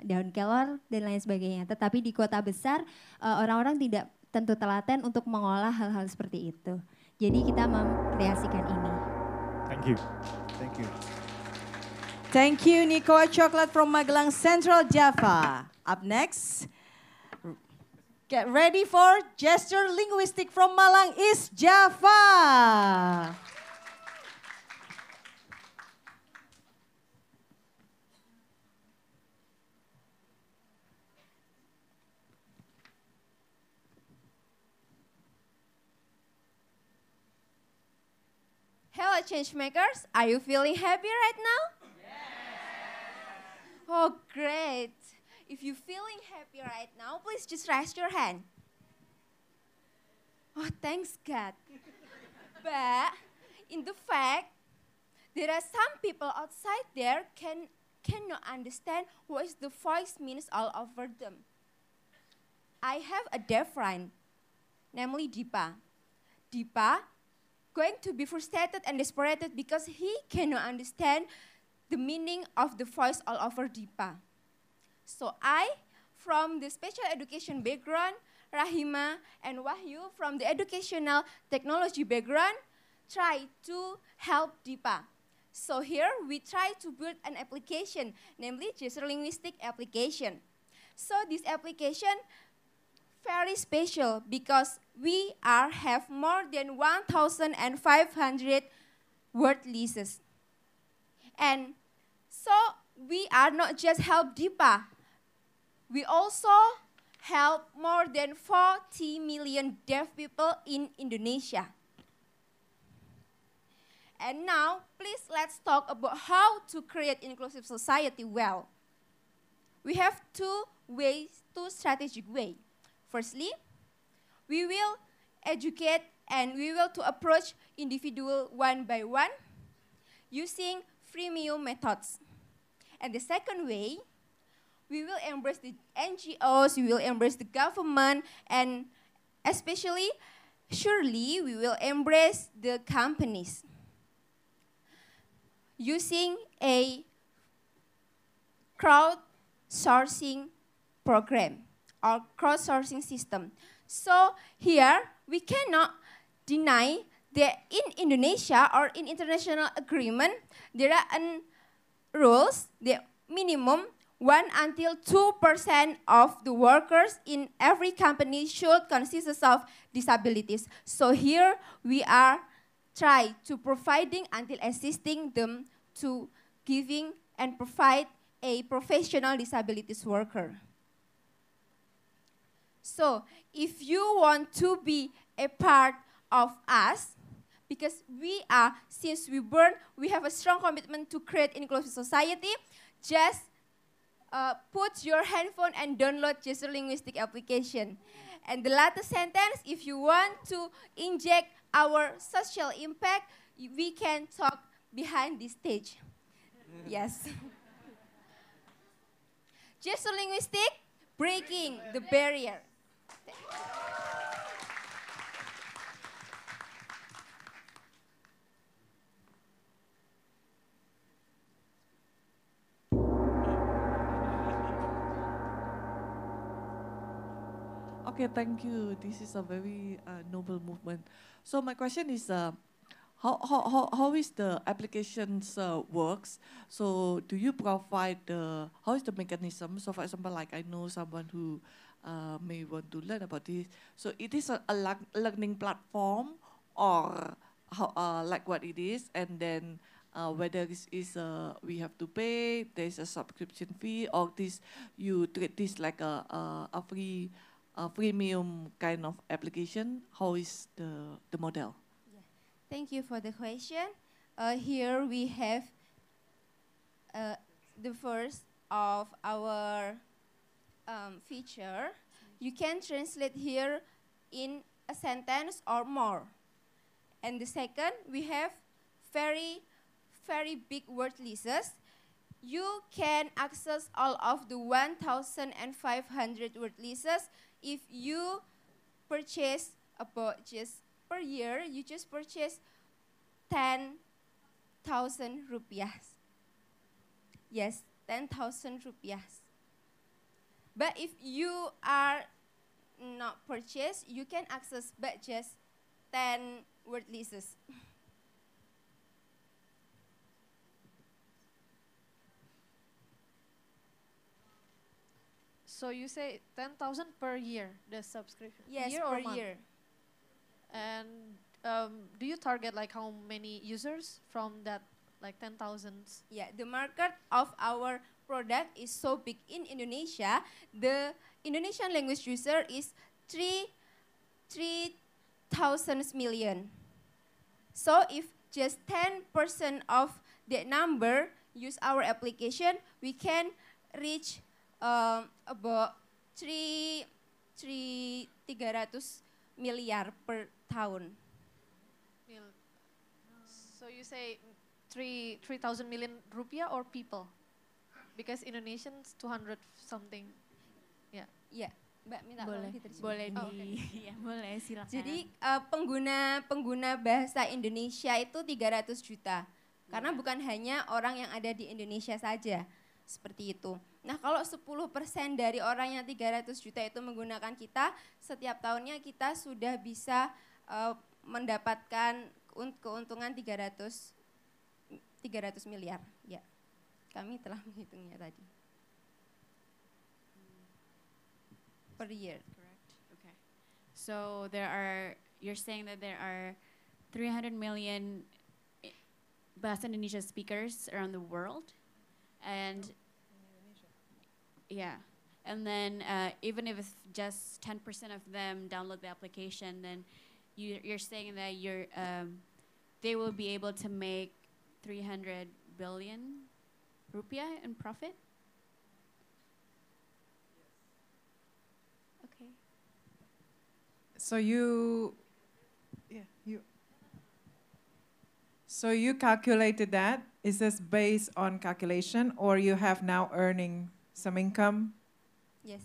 daun kelor dan lain sebagainya. Tetapi di kota besar orang-orang tidak tentu telaten untuk mengolah hal-hal seperti itu. Jadi kita mengkreasikan ini. Thank you. Thank you. Thank you, Nikoa Chocolate from Magelang Central, Java. Up next, get ready for gesture linguistic from Malang East, Java. Hello, Changemakers. Are you feeling happy right now? Yes. Oh, great. If you're feeling happy right now, please just raise your hand. Oh, thanks God. But in the fact, there are some people outside there cannot understand what is the voice means all over them. I have a deaf friend, namely Deepa. Deepa going to be frustrated and desperate because he cannot understand the meaning of the voice all over Deepa. So I, from the special education background, Rahima and Wahyu from the educational technology background, try to help Deepa. So here we try to build an application, namely gesture linguistic application. So this application very special because we have more than 1,500 word lists. And so we are not just help Deepa, we also help more than 40 million deaf people in Indonesia. And now, please let's talk about how to create inclusive society well. We have two strategic ways. Firstly, we will educate and we will to approach individual one by one using freemium methods. And the second way, we will embrace the NGOs, we will embrace the government, and especially, surely, we will embrace the companies using a crowdsourcing program or crowdsourcing system. So here, we cannot deny that in Indonesia or in international agreement, there are rules, the minimum 1 until 2% of the workers in every company should consist of disabilities. So here we are trying to providing until assisting them to giving and provide a professional disabilities worker. So if you want to be a part of us, because since we born, we have a strong commitment to create inclusive society, just put your handphone and download gesture linguistic application. And the latest sentence, if you want to inject our social impact, we can talk behind this stage. Yes. Gesture linguistic, breaking the barrier. Okay, thank you. This is a very noble movement. So my question is, how is the applications works? So do you provide how is the mechanism? So for example, like I know someone who may want to learn about this. So it is a learning platform or how, like what it is, and then whether this is we have to pay, there's a subscription fee, or this you treat this like a freemium kind of application. How is the model? Yeah. Thank you for the question. Here we have the first of our feature. You can translate here in a sentence or more. And the second, we have very big word lists. You can access all of the 1,500 word lists if you purchase about just per year, you just purchase 10,000 rupiah. Yes, 10,000 rupiah. But if you are not purchased, you can access but just 10 word lists. So you say 10,000 per year, the subscription? Yes, year per or month? year. And do you target like how many users from that like 10,000? Yeah, the market of our product is so big in Indonesia. The Indonesian language user is 3,000 million. So if just 10% of that number use our application, we can reach about 300 miliar per tahun. So you say 3,000 million rupiah or people? Because Indonesians 200 something. Yeah. Yeah. Mbak minta Boleh, tolong diterjemahkan. boleh Oh, di, ya boleh silakan. Jadi pengguna bahasa Indonesia itu 300 juta. Karena bukan hanya orang yang ada di Indonesia saja. Seperti itu. Nah, kalau 10% dari orang yang 300 juta itu menggunakan kita, setiap tahunnya kita sudah bisa mendapatkan keuntungan 300 miliar. Ya. Kami telah menghitungnya tadi. Per year. Correct. Okay. So you're saying that there are 300 million Bahasa Indonesia speakers around the world, and yeah, and then even if just 10% of them download the application, then you're saying that they will be able to make 300 billion rupiah in profit. Okay. So So you calculated that? Is this based on calculation, or you have now earning some income? Yes,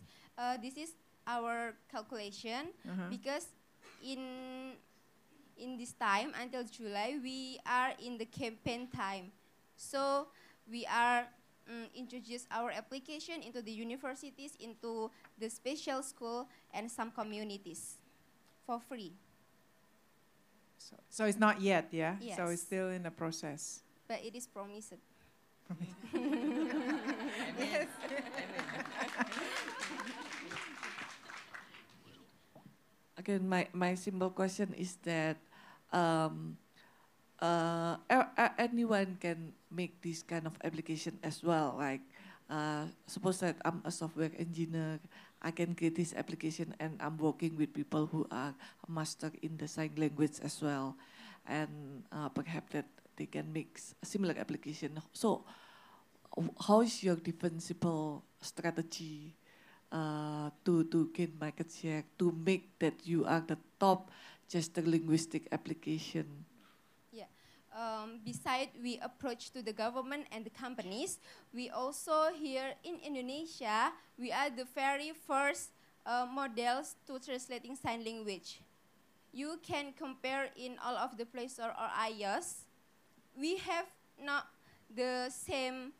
this is our calculation because in this time until July we are in the campaign time, so we are introduce our application into the universities, into the special school and some communities for free. So it's not yet, yeah? Yes. So it's still in the process. But it is promised. Yes. Again, my simple question is that anyone can make this kind of application as well. Like, suppose that I'm a software engineer, I can create this application and I'm working with people who are master in the sign language as well. And perhaps that they can make a similar application. So how is your defensible strategy to gain market share, to make that you are the top gesture linguistic application? Yeah. Besides we approach to the government and the companies, we also here in Indonesia, we are the very first models to translating sign language. You can compare in all of the Play Store or iOS. We have not the same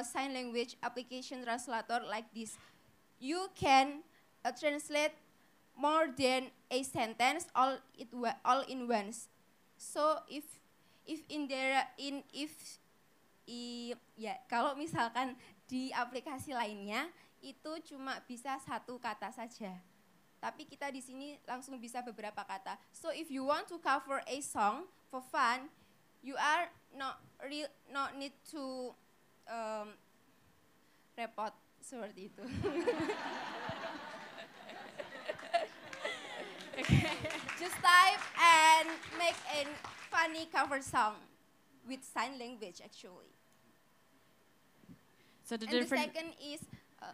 sign language application translator like this. You can translate more than a sentence all in once. So kalau misalkan di aplikasi lainnya itu cuma bisa satu kata saja. Tapi kita di sini langsung bisa beberapa kata. So if you want to cover a song for fun, you are not need to repot seperti itu. Just type and make a funny cover song with sign language actually. So the second is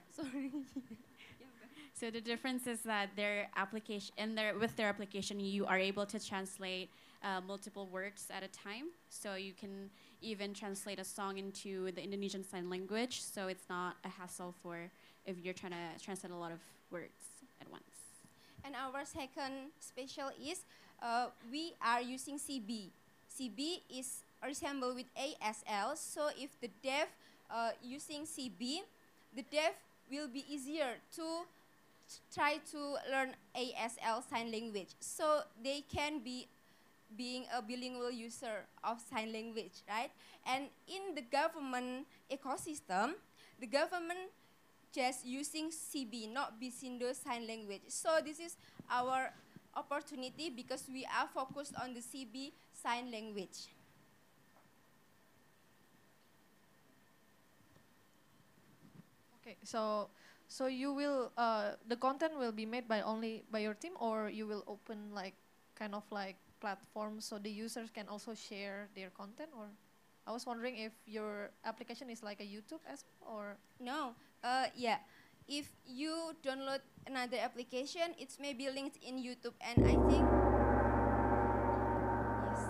sorry. So the difference is that with their application, you are able to translate multiple words at a time. So you can even translate a song into the Indonesian Sign Language. So it's not a hassle for if you're trying to translate a lot of words at once. And our second special is we are using CB. CB is resemble with ASL. So if the deaf using CB, the deaf will be easier to try to learn ASL sign language. So they can be being a bilingual user of sign language, right? And in the government ecosystem, the government just using CB, not Bisindo sign language. So this is our opportunity because we are focused on the CB sign language. Okay, so you will the content will be made by your team, or you will open like kind of like platforms so the users can also share their content? Or I was wondering if your application is like a YouTube as or no. Yeah, if you download another application, it's maybe linked in YouTube, and I think yes,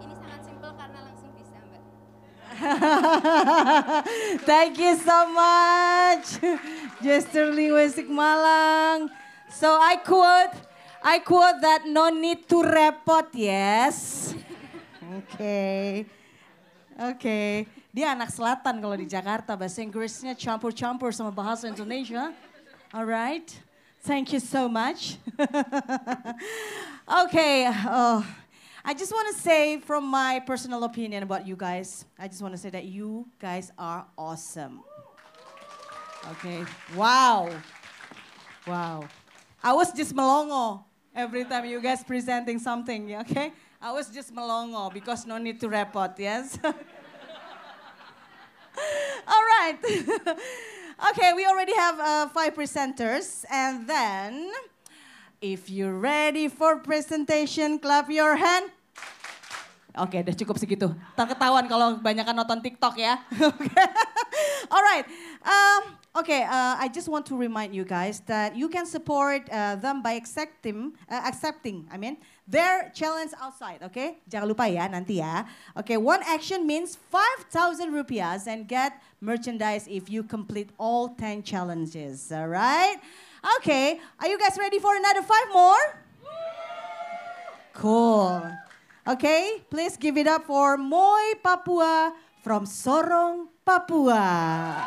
ini sangat simple karena langsung bisa, Mbak. Thank you so much. Gesture linguistik Malang. So I quote that no need to repot, yes. Oke. Oke. Dia anak selatan kalau di Jakarta, bahasa Inggrisnya campur-campur sama bahasa Indonesia. Alright. Thank you so much. Okay. I just want to say from my personal opinion about you guys, I just want to say that you guys are awesome. Okay. Wow. Wow. I was just melongo every time you guys presenting something, okay? I was just melongo because no need to report, yes? All right. Okay, we already have 5 presenters. And then, if you're ready for presentation, clap your hand. Oke, udah cukup segitu. Ntar ketahuan kalau kebanyakan nonton TikTok ya. Alright. I just want to remind you guys that you can support them by accepting their challenge outside, okay? Jangan lupa ya nanti ya. Okay, one action means 5,000 rupiahs and get merchandise if you complete all 10 challenges, alright? Okay, are you guys ready for another 5 more? Cool. Okay, please give it up for Moi Papua from Sorong, Papua.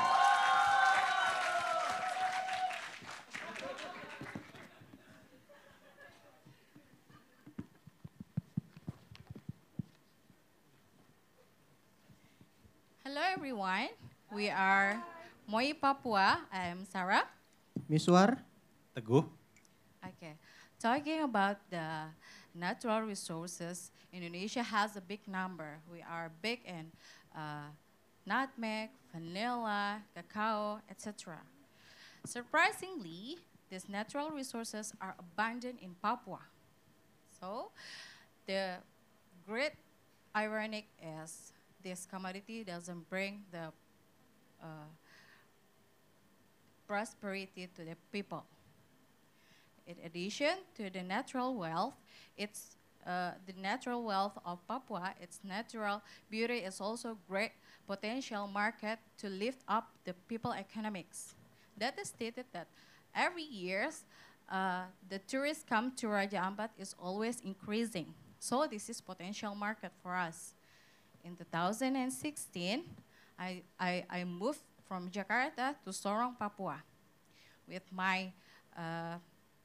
Hello everyone, we are Moi Papua. I am Sarah. Miswar. Teguh. Okay, talking about the natural resources, Indonesia has a big number. We are big in nutmeg, vanilla, cacao, etc. Surprisingly, these natural resources are abundant in Papua. So, the great ironic is this commodity doesn't bring the prosperity to the people. In addition to the natural wealth, it's the natural wealth of Papua, its natural beauty is also great potential market to lift up the people economics. That is stated that every year the tourists come to Raja Ampat is always increasing. So this is potential market for us. In 2016, I moved from Jakarta to Sorong, Papua with my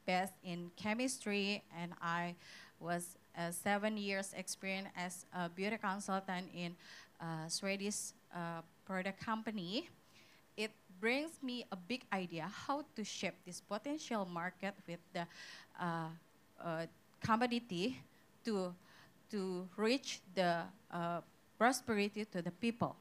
best in chemistry, and I was 7 years experience as a beauty consultant in Swedish product company. It brings me a big idea how to shape this potential market with the commodity to reach the prosperity to the people.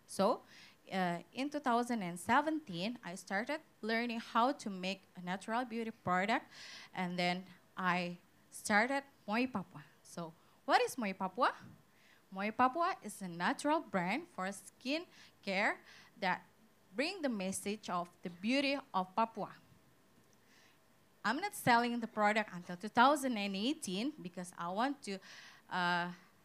So in 2017, I started learning how to make a natural beauty product, and then I started Moi Papua. So what is Moi Papua? Moi Papua is a natural brand for skin care that bring the message of the beauty of Papua. I'm not selling the product until 2018 because I want to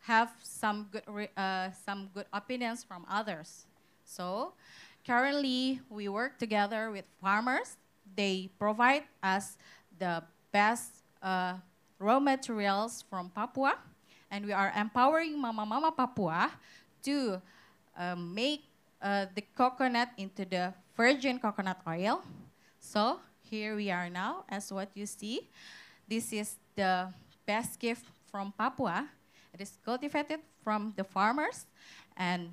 have some good opinions from others. So currently we work together with farmers. They provide us the best raw materials from Papua, and we are empowering Mama Papua to make the coconut into the virgin coconut oil. So here we are now, as what you see. This is the best gift from Papua. It is cultivated from the farmers and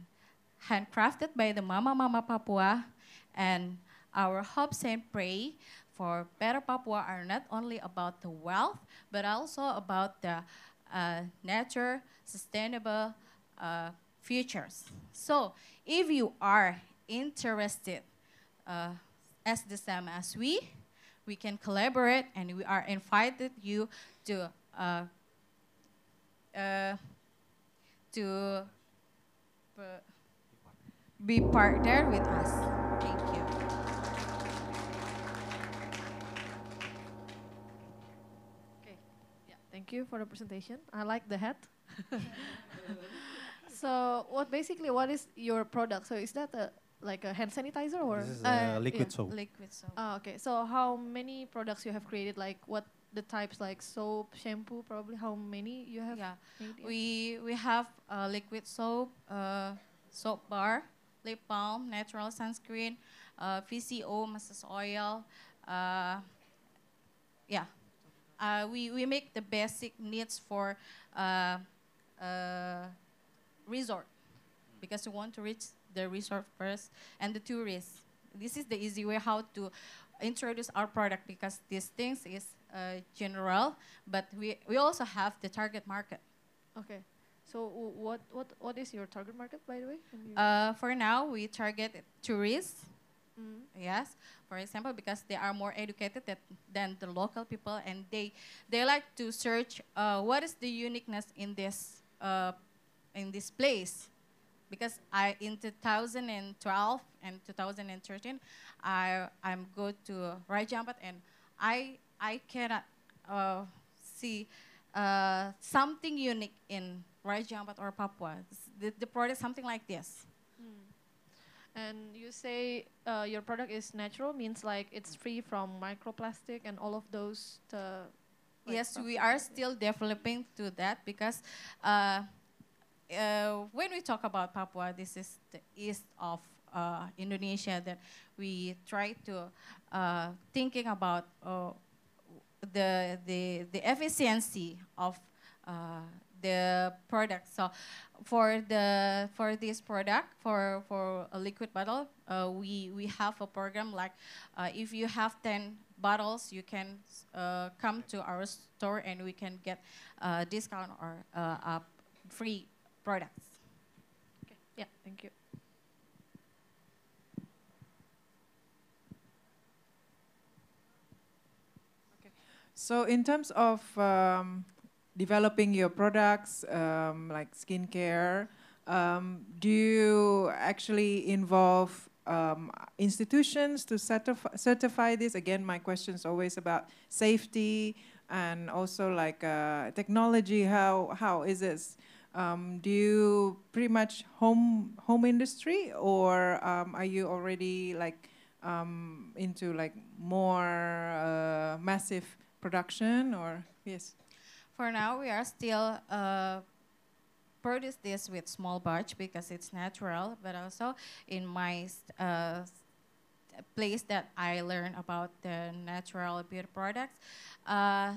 handcrafted by the Mama Papua. And our hopes and pray for better Papua are not only about the wealth, but also about the nature, sustainable futures. So if you are interested as the same as we can collaborate, and we are invited you to be partner with us. Thank you. Okay, yeah, thank you for the presentation. I like the hat. So what is your product? So is that like a hand sanitizer or? This is liquid soap. Liquid soap. Okay, so how many products you have created? Like what the types, like soap, shampoo, probably how many you have? Yeah, made? we have liquid soap, soap bar, lip balm, natural sunscreen, VCO, massage oil. Yeah, we make the basic needs for resort, because we want to reach the resort first and the tourists. This is the easy way how to introduce our product, because these things is general, but we also have the target market. Okay, so what is your target market, by the way? For now, we target tourists. Mm. Yes, for example, because they are more educated than the local people, and they like to search what is the uniqueness in this place. Because in 2012 and 2013, I'm go to Raja Ampat, and I cannot see something unique in Raja Ampat or Papua. The product something like this. And you say your product is natural, means like it's free from microplastic and all of those. Yes, we are still developing to that, because when we talk about Papua, this is the east of Indonesia, that we try to thinking about the efficiency of the product. So for this product, for a liquid bottle, we have a program like if you have 10 bottles, you can come to our store and we can get a discount or free products. Okay. Yeah, thank you. So in terms of developing your products, like skincare, do you actually involve institutions to certify this? Again, my question is always about safety and also like technology. How is this? Do you pretty much home industry, or are you already like into like more massive production, or yes? For now, we are still produce this with small batch because it's natural, but also in my place that I learned about the natural beauty products,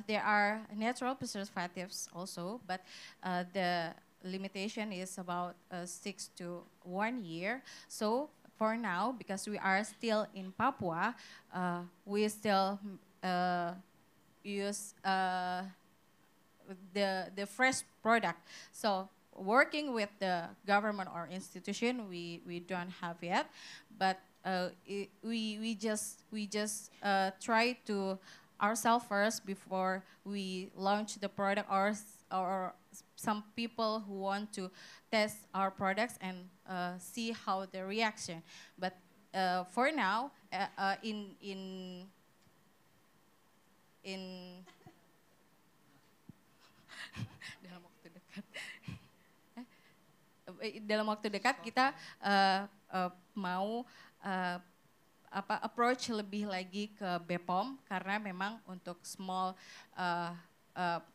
there are natural preservatives also, but the limitation is about 6 to 1 year. So for now, because we are still in Papua, we still use the fresh product. So working with the government or institution, we don't have yet, but we just try to ourselves first before we launch the product, or some people who want to test our products and see how the reaction. But for now, in dalam waktu dekat kita mau approach lebih lagi ke BPOM, karena memang untuk small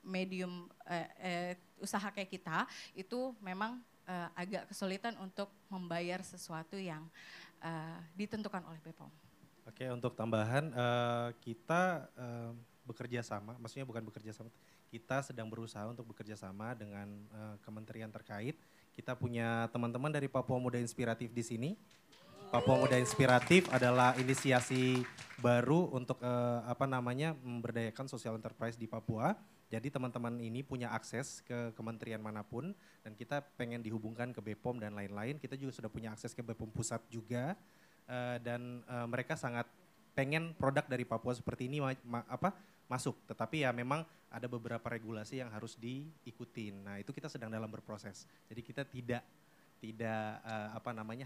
medium usaha kayak kita itu memang agak kesulitan untuk membayar sesuatu yang ditentukan oleh BPOM. Oke, untuk tambahan kita bekerja sama, maksudnya bukan bekerja sama, kita sedang berusaha untuk bekerja sama dengan kementerian terkait. Kita punya teman-teman dari Papua Muda Inspiratif di sini. Papua Muda Inspiratif adalah inisiasi baru untuk memberdayakan social enterprise di Papua. Jadi teman-teman ini punya akses ke kementerian manapun, dan kita pengen dihubungkan ke BPOM dan lain-lain. Kita juga sudah punya akses ke BPOM pusat juga, dan mereka sangat pengen produk dari Papua seperti ini masuk. Tetapi ya memang ada beberapa regulasi yang harus diikutin. Nah itu kita sedang dalam berproses. Jadi kita tidak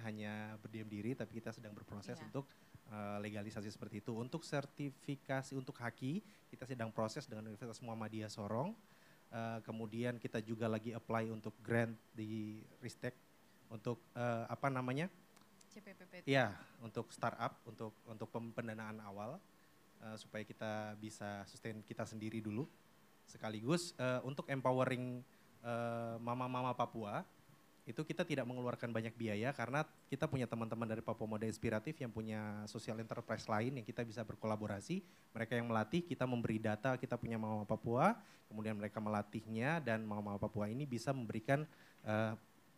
hanya berdiam diri, tapi kita sedang berproses untuk legalisasi seperti itu. Untuk sertifikasi untuk haki, kita sedang proses dengan Universitas Muhammadiyah Sorong. Kemudian kita juga lagi apply untuk grant di Ristek untuk CPPP. Iya, untuk startup, untuk pendanaan awal supaya kita bisa sustain kita sendiri dulu. Sekaligus untuk empowering mama-mama Papua, itu kita tidak mengeluarkan banyak biaya karena kita punya teman-teman dari Papua Muda Inspiratif yang punya social enterprise lain yang kita bisa berkolaborasi. Mereka yang melatih, kita memberi data, kita punya mama Papua, kemudian mereka melatihnya dan mama Papua ini bisa memberikan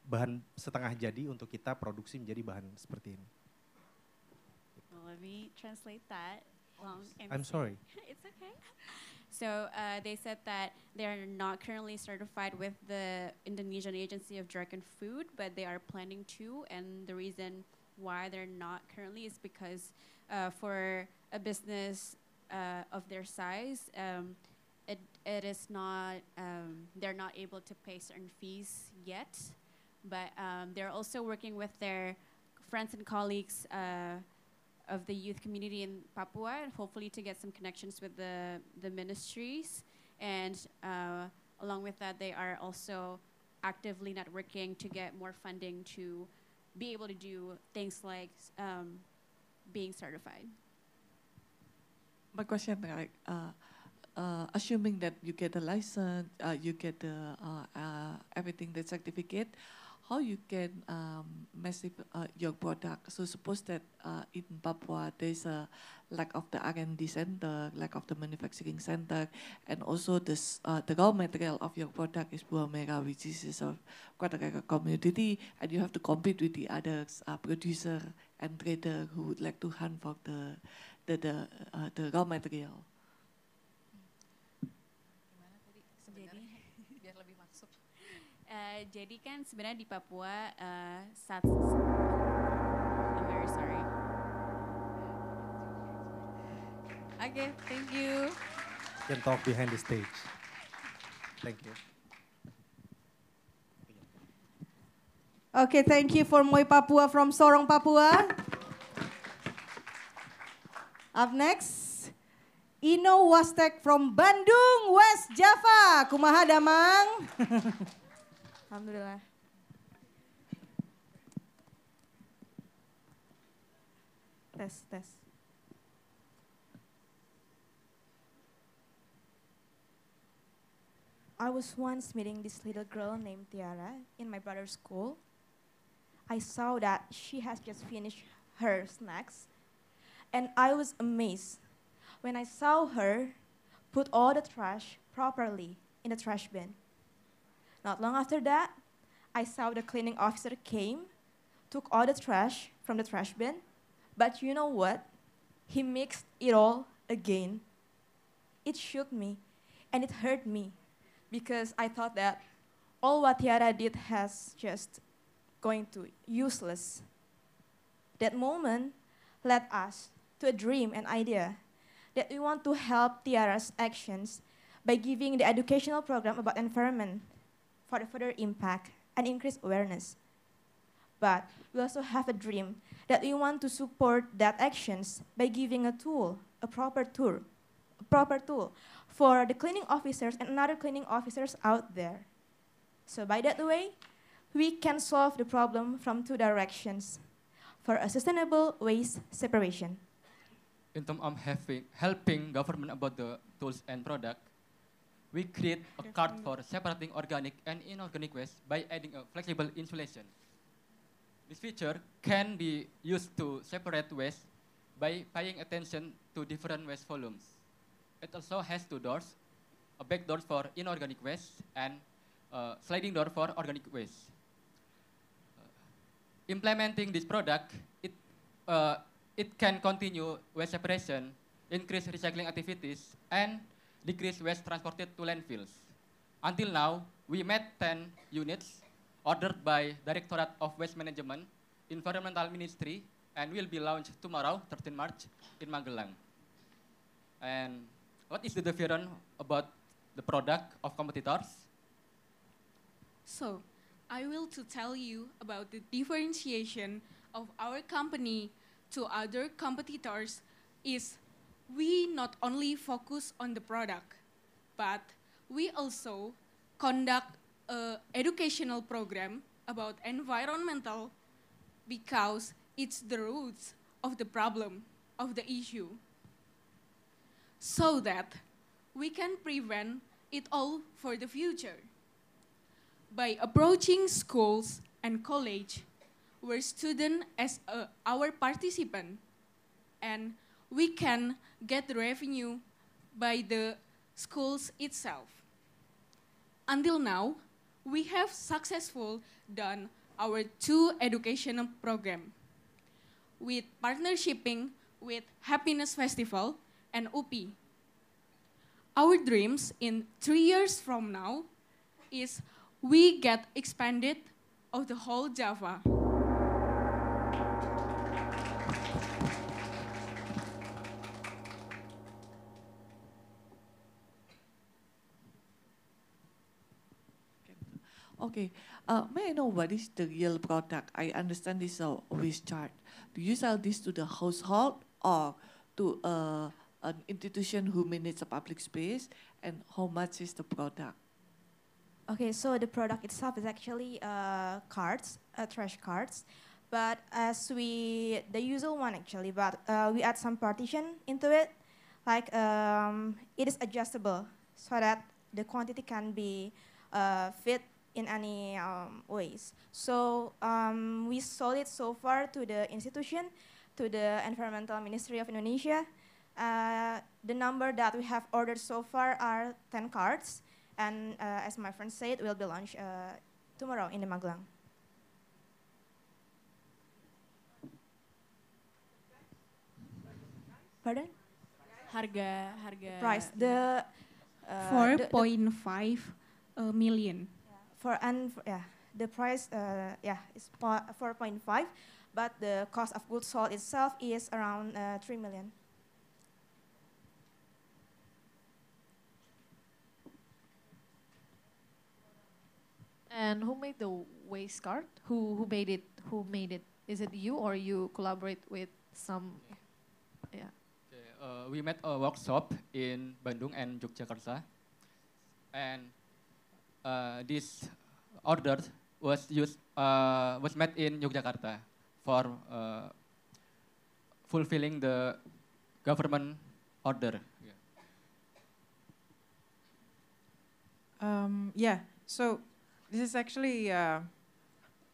bahan setengah jadi untuk kita produksi menjadi bahan seperti ini. Well, let me translate that. Long I'm sorry. It's okay. So they said that they're not currently certified with the Indonesian Agency of Drug and Food, but they are planning to. And the reason why they're not currently is because for a business of their size, it is not, they're not able to pay certain fees yet. But they're also working with their friends and colleagues of the youth community in Papua, and hopefully to get some connections with the ministries. And along with that, they are also actively networking to get more funding to be able to do things like being certified. My question, like, assuming that you get a license, you get the everything, the certificate, how you can massive your product. So suppose that in Papua there's a lack of the R&D center, lack of the manufacturing center, and also this, the raw material of your product is mereka, which is quite a commodity, and you have to compete with the others, producer and trader who would like to hunt for the raw material. Jadi kan sebenarnya di Papua I'm very sorry. Okay, thank you. You can talk behind the stage. Thank you. Okay, thank you for Moi Papua from Sorong, Papua. Up next, Ino Wastek from Bandung, West Java. Kumaha Damang? Alhamdulillah. Tes. I was once meeting this little girl named Tiara in my brother's school. I saw that she has just finished her snacks, and I was amazed when I saw her put all the trash properly in the trash bin. Not long after that, I saw the cleaning officer came, took all the trash from the trash bin, but you know what? He mixed it all again. It shook me, and it hurt me, because I thought that all what Tiara did has just going to useless. That moment led us to a dream and idea that we want to help Tiara's actions by giving the educational program about environment for the further impact and increase awareness. But we also have a dream that we want to support that actions by giving a tool, a proper tool for the cleaning officers and other cleaning officers out there. So by that way, we can solve the problem from two directions for a sustainable waste separation. In terms of helping government about the tools and product, we create a card for separating organic and inorganic waste by adding a flexible insulation. This feature can be used to separate waste by paying attention to different waste volumes. It also has two doors, a back door for inorganic waste and a sliding door for organic waste. Implementing this product, it can continue waste separation, increase recycling activities, and decrease waste transported to landfills. Until now, we made 10 units ordered by Directorate of Waste Management, Environmental Ministry, and will be launched tomorrow, 13 March, in Magelang. And what is the difference about the product of competitors? So, I will to tell you about the differentiation of our company to other competitors is we not only focus on the product, but we also conduct an educational program about environmental, because it's the roots of the problem, of the issue, so that we can prevent it all for the future. By approaching schools and college, where students as our participant, and we can get the revenue by the schools itself. Until now, we have successfully done our 2 educational program with partnershiping with Happiness Festival and UPI. Our dreams in 3 years from now is we get expanded of the whole Java. Okay, may I know what is the real product? I understand this is a waste chart. Do you sell this to the household or to an institution who manages a public space? And how much is the product? Okay, so the product itself is actually cards, trash cards. But the usual one actually, but we add some partition into it. Like it is adjustable so that the quantity can be fit in any ways. So we sold it so far to the institution, to the Environmental Ministry of Indonesia. The number that we have ordered so far are 10 cards. And as my friend said, will be launched tomorrow in the Magelang. Pardon? Harga Price, the 4.5 million. The price is 4.5, but the cost of goods sold itself is around 3 million. And who made the waste card? Who made it? Who made it? Is it you or you collaborate with some? Yeah. Okay, we made a workshop in Bandung and Yogyakarta, and this order was made in Yogyakarta for fulfilling the government order. So this is actually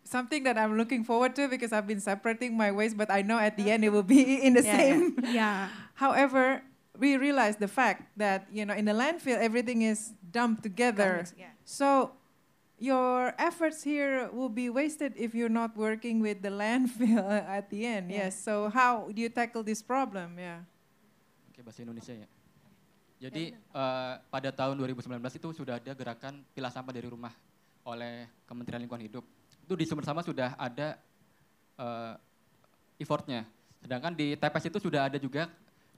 something that I'm looking forward to because I've been separating my waste, but I know at the end it will be in the same. Yeah. However, we realize the fact that in the landfill everything is dumped together. So your efforts here will be wasted if you're not working with the landfill at the end. Yes. So how do you tackle this problem? Yeah. Oke, bahasa Indonesia ya. Jadi pada tahun 2019 itu sudah ada gerakan pilah sampah dari rumah oleh Kementerian Lingkungan Hidup. Itu di Sumber Sama sudah ada effortnya. Sedangkan di TPS itu sudah ada juga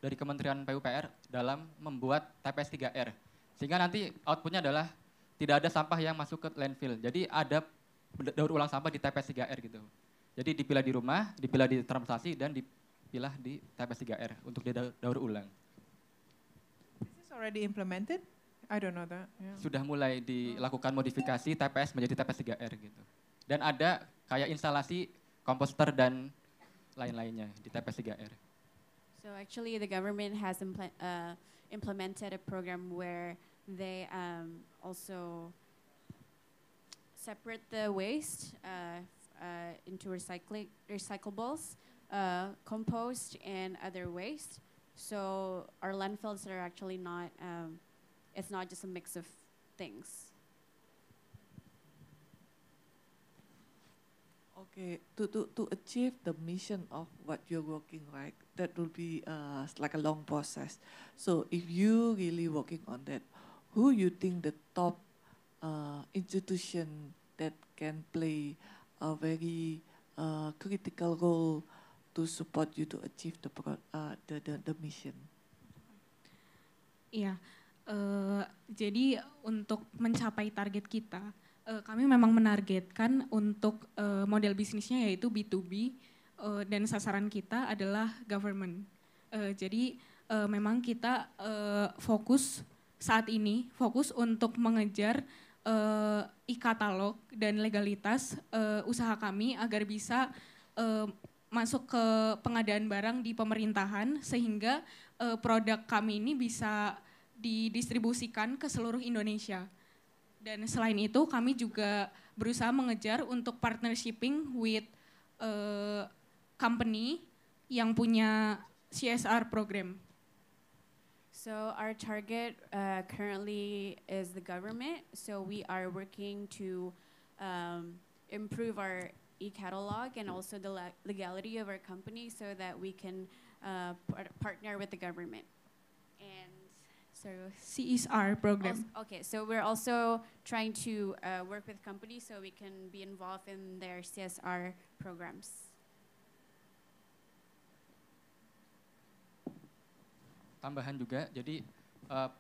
dari Kementerian PUPR dalam membuat TPS 3R. Sehingga nanti outputnya adalah tidak ada sampah yang masuk ke landfill. Jadi ada daur ulang sampah di TPS 3R gitu. Jadi dipilah di rumah, dipilah di transportasi, dan dipilah di TPS 3R untuk didaur ulang. Is this already implemented? I don't know that. Yeah. Sudah mulai dilakukan modifikasi TPS menjadi TPS 3R gitu. Dan ada kayak instalasi komposter dan lain-lainnya di TPS 3R. So actually the government has implemented a program where they also separate the waste into recyclables, compost, and other waste. So our landfills are actually not, it's not just a mix of things. Okay, to achieve the mission of what you're working, right, that will be like a long process. So if you really working on that, who you think the top institution that can play a very critical role to support you to achieve the mission? Iya, jadi untuk mencapai target kita, kami memang menargetkan untuk model bisnisnya yaitu B2B dan sasaran kita adalah government. Jadi memang kita fokus saat ini untuk mengejar e-katalog dan legalitas usaha kami agar bisa masuk ke pengadaan barang di pemerintahan sehingga produk kami ini bisa didistribusikan ke seluruh Indonesia. Dan selain itu kami juga berusaha mengejar untuk partnershiping with company yang punya CSR program. So our target currently is the government. So we are working to improve our e-catalog and also the legality of our company so that we can partner with the government. And so CSR program. Okay, so we're also trying to work with companies so we can be involved in their CSR programs. Tambahan juga, jadi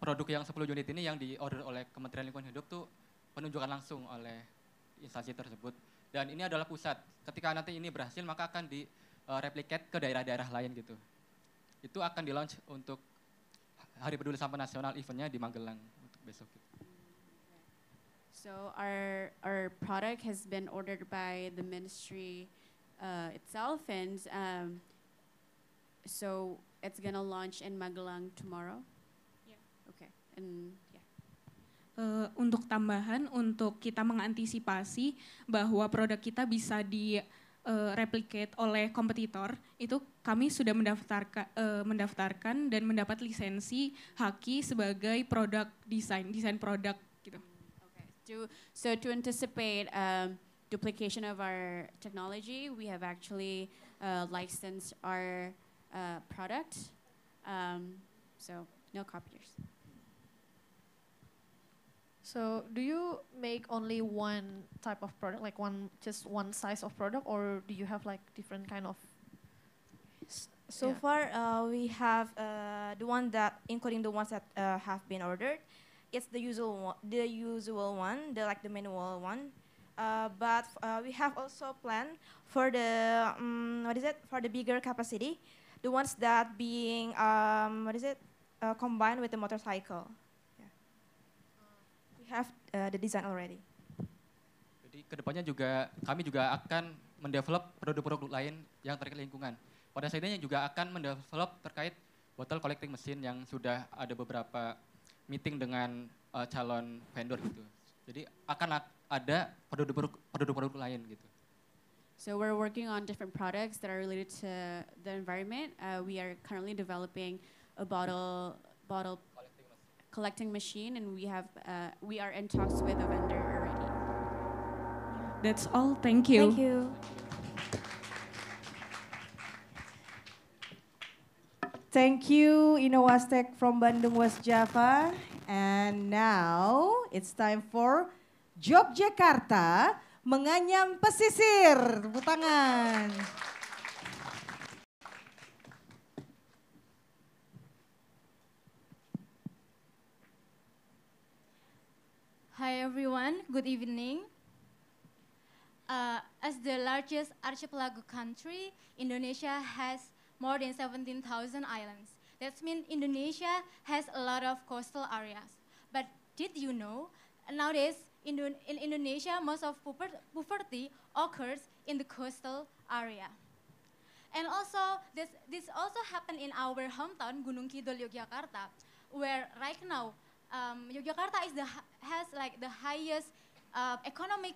produk yang 10 unit ini yang diorder oleh Kementerian Lingkungan Hidup tuh penunjukan langsung oleh instansi tersebut. Dan ini adalah pusat. Ketika nanti ini berhasil, maka akan di-replicate ke daerah-daerah lain gitu. Itu akan di-launch untuk Hari Peduli Sampah Nasional, eventnya di Magelang untuk besok. Gitu. So our product has been ordered by the ministry itself, and so it's gonna launch in Magelang tomorrow. Yeah. Okay, and yeah. Untuk tambahan, untuk kita mengantisipasi bahwa produk kita bisa replicate oleh kompetitor, itu kami sudah mendaftarkan dan mendapat lisensi HAKI sebagai produk desain produk gitu. Okay. So to anticipate duplication of our technology, we have actually licensed our product. So no copiers. So do you make only one type of product, like just one size of product, or do you have like different kind of? So far, we have the one that, including the ones that have been ordered, it's the usual one, the manual one. But we have also planned for the for the bigger capacity, the ones that being combined with the motorcycle. We have the design already. Jadi kedepannya juga kami juga akan mendevelop produk-produk lain yang terkait lingkungan. Pada saat ini juga akan mendevelop terkait botol collecting machine yang sudah ada beberapa meeting dengan calon vendor gitu. Jadi akan ada produk-produk lain gitu. So we're working on different products that are related to the environment. We are currently developing a bottle collecting machine, and we are in talks with a vendor already. That's all. Thank you. Thank you. Thank you, Innovastek from Bandung, West Java. And now it's time for Yogyakarta menganyam pesisir. Tepuk tangan. Hi everyone, good evening. As the largest archipelago country, Indonesia has more than 17,000 islands. That means Indonesia has a lot of coastal areas. But did you know, nowadays in Indonesia, most of poverty occurs in the coastal area. And also, this also happened in our hometown, Gunung Kidul, Yogyakarta, where right now, Yogyakarta has like the highest economic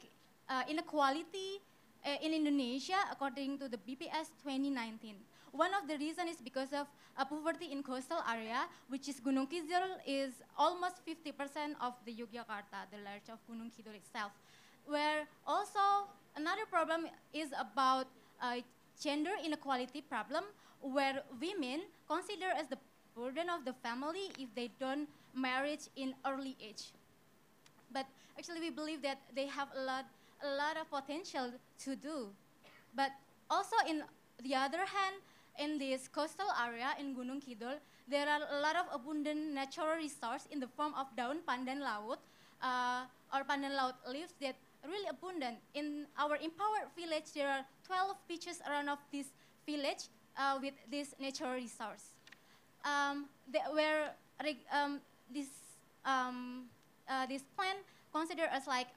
inequality in Indonesia according to the BPS 2019. One of the reasons is because of poverty in coastal area, which is Gunung Kidul is almost 50% of the Yogyakarta, the large of Gunung Kidul itself. Where also another problem is about gender inequality problem, where women considered as the burden of the family if they don't marriage in early age. But actually we believe that they have a lot of potential to do. But also in the other hand, in this coastal area in Gunung Kidul, there are a lot of abundant natural resources in the form of daun pandan laut or pandan laut leaves that really abundant. In our empowered village, there are 12 beaches around of this village with this natural resource. This plant consider as like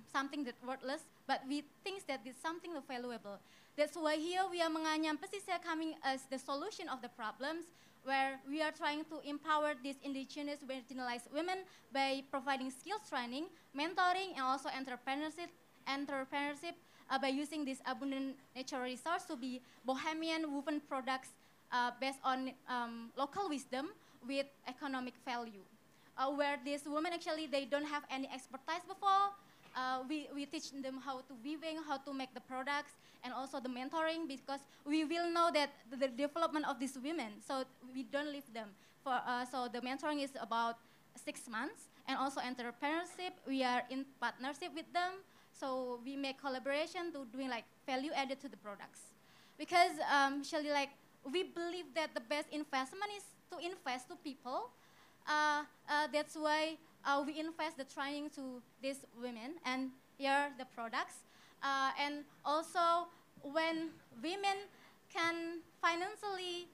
something that worthless, but we think that it's something valuable. That's why here we are Menganyam Pesisir coming as the solution of the problems, where we are trying to empower these indigenous marginalized women by providing skills training, mentoring, and also entrepreneurship by using this abundant natural resource to be bohemian woven products based on local wisdom with economic value. Where these women actually, they don't have any expertise before. We teach them how to weaving, how to make the products, and also the mentoring, because we will know that the development of these women, so we don't leave them. So the mentoring is about 6 months, and also entrepreneurship, we are in partnership with them, so we make collaboration to doing like value added to the products. Because actually like, we believe that the best investment is to invest to people. That's why we invest the training to these women, and here are the products. And also, when women can financially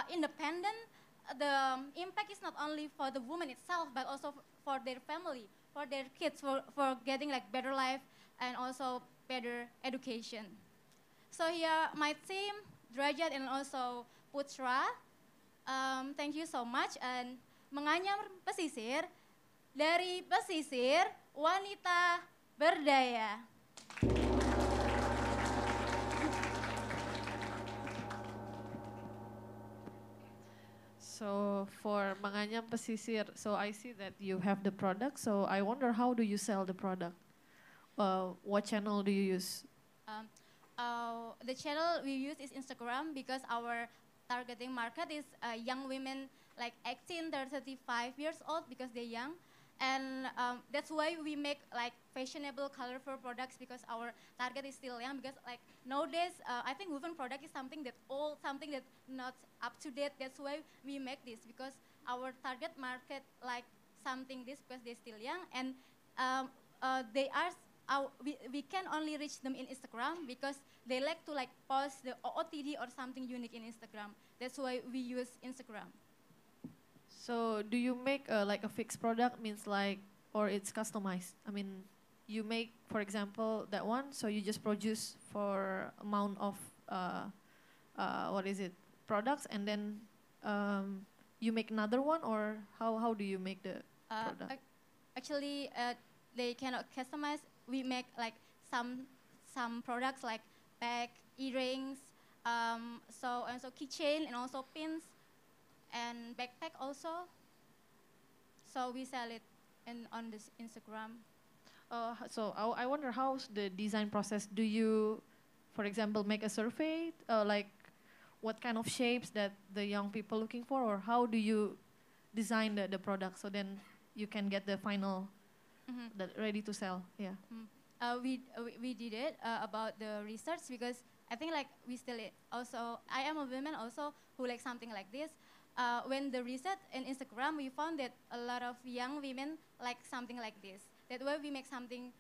independent, the impact is not only for the woman itself, but also for their family, for their kids, for getting like better life and also better education. So here, my team, Derajat and also Putra, thank you so much. And Menganyam Pesisir, dari pesisir, wanita berdaya. So for Menganyam Pesisir, so I see that you have the product, so I wonder how do you sell the product? What channel do you use? The channel we use is Instagram, because our targeting market is young women like 18 to 35 years old, because they're young. And that's why we make like fashionable, colorful products, because our target is still young. Because like nowadays, I think woven product is something that old, something that not up to date. That's why we make this, because our target market like something this, because they're still young, and they are. We can only reach them in Instagram, because they like to like post the OOTD or something unique in Instagram. That's why we use Instagram. So do you make like a fixed product, means like, or it's customized? I mean, you make, for example, that one, so you just produce for amount of, products, and then you make another one, or how do you make the product? Actually, they cannot customize. We make like some products like bag, earrings, so keychain, and also pins, and backpack also. So we sell it on this Instagram. So I wonder, how's the design process? Do you, for example, make a survey, like what kind of shapes that the young people looking for, or how do you design the product so then you can get the final ready to sell? Yeah. We did it about the research, because I think like we still also, I am a woman also who like something like this. When the research in Instagram, we found that a lot of young women like something like this. That way we make something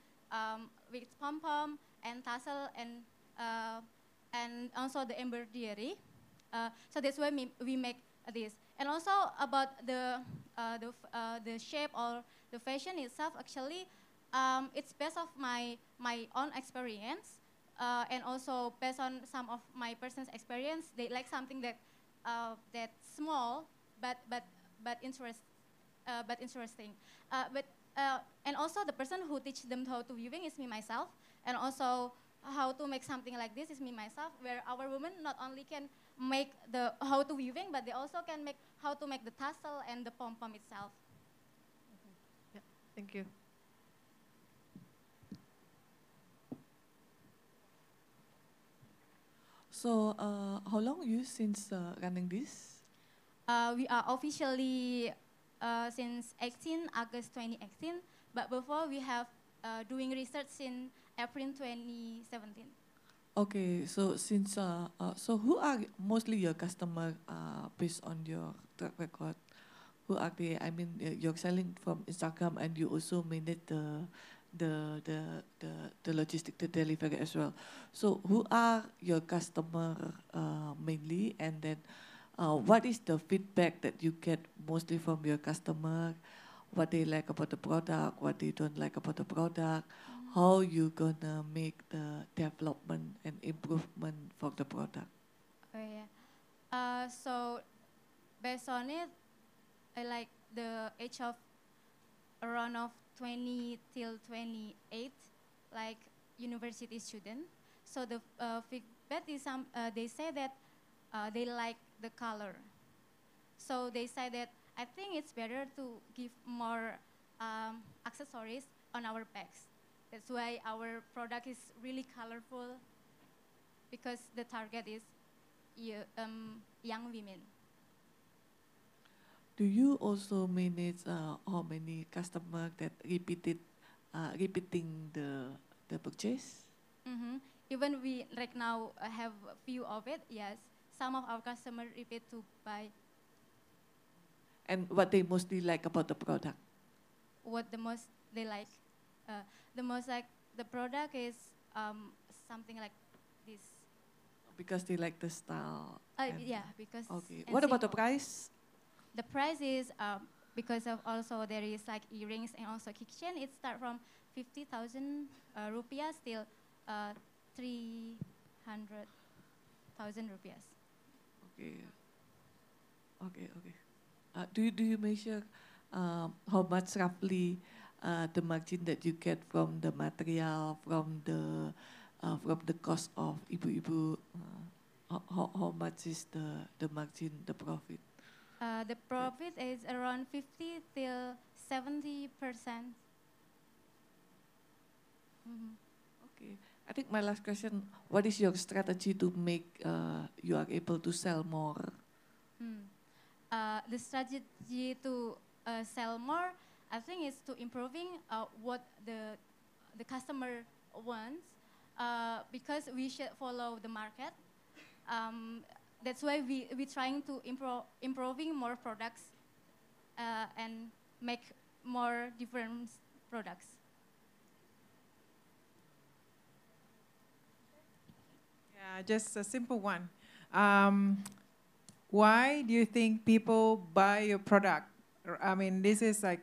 with pom-pom and tassel and also the embroidery. So that's why we make this. And also about the shape or the fashion itself, actually, it's based off my own experience, and also based on some of my person's experience. They like something that that's small but interesting. And also the person who teach them how to weaving is me myself, and also how to make something like this is me myself. Where our women not only can make the how to weaving, but they also can make how to make the tassel and the pom pom itself. Yeah, thank you. So, how long you since running this? We are officially since August 2018, but before we have doing research in April 2017. Okay, so since so who are mostly your customer based on your track record? Who are they? I mean, you're selling from Instagram, and you also manage the logistic, the delivery as well. So who are your customer mainly, and then what is the feedback that you get mostly from your customer? what they like about the product, what they don't like about the product, how you gonna make the development and improvement for the product. Oh yeah. So based on it, I like the age of around of 20 till 28, like university student. So the feedback is they say that they like the color. So they say that I think it's better to give more accessories on our bags. That's why our product is really colorful, because the target is young women. Do you also manage how many customers that repeating the purchase? Even we right now have a few of it, yes. Some of our customers repeat to buy. And what they mostly like about the product? What the most they like? The most like the product is something like this. Because they like the style. Yeah, because. Okay. What about the price? The price is because of also there is like earrings and also kitchen. It start from 50,000 rupiah till 300,000 rupiah. Okay. Okay. Do you measure how much roughly the margin that you get from the material, from the cost of ibu-ibu? How much is the margin, the profit? The profit is around 50 till 70%. Okay. I think my last question: what is your strategy to make you are able to sell more? The strategy to sell more, I think, is to improving what the customer wants, because we should follow the market. That's why we trying to improving more products and make more different products. Yeah, just a simple one. Why do you think people buy your product? I mean, this is like,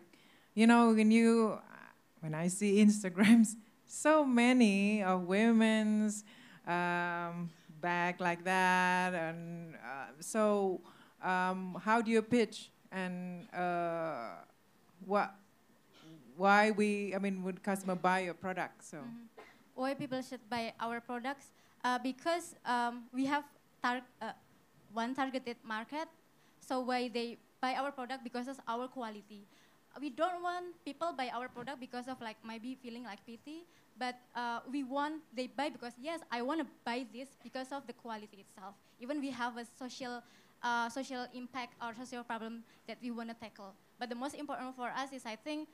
you know, when I see Instagrams, so many of women's bag like that, and so how do you pitch, and why would customer buy your product? So why people should buy our products? Because we have one targeted market, so why they buy our product because of our quality. We don't want people buy our product because of like maybe feeling like pity, but we want they buy because yes, I want to buy this because of the quality itself. Even we have a social impact or social problem that we want to tackle. But the most important for us is, I think,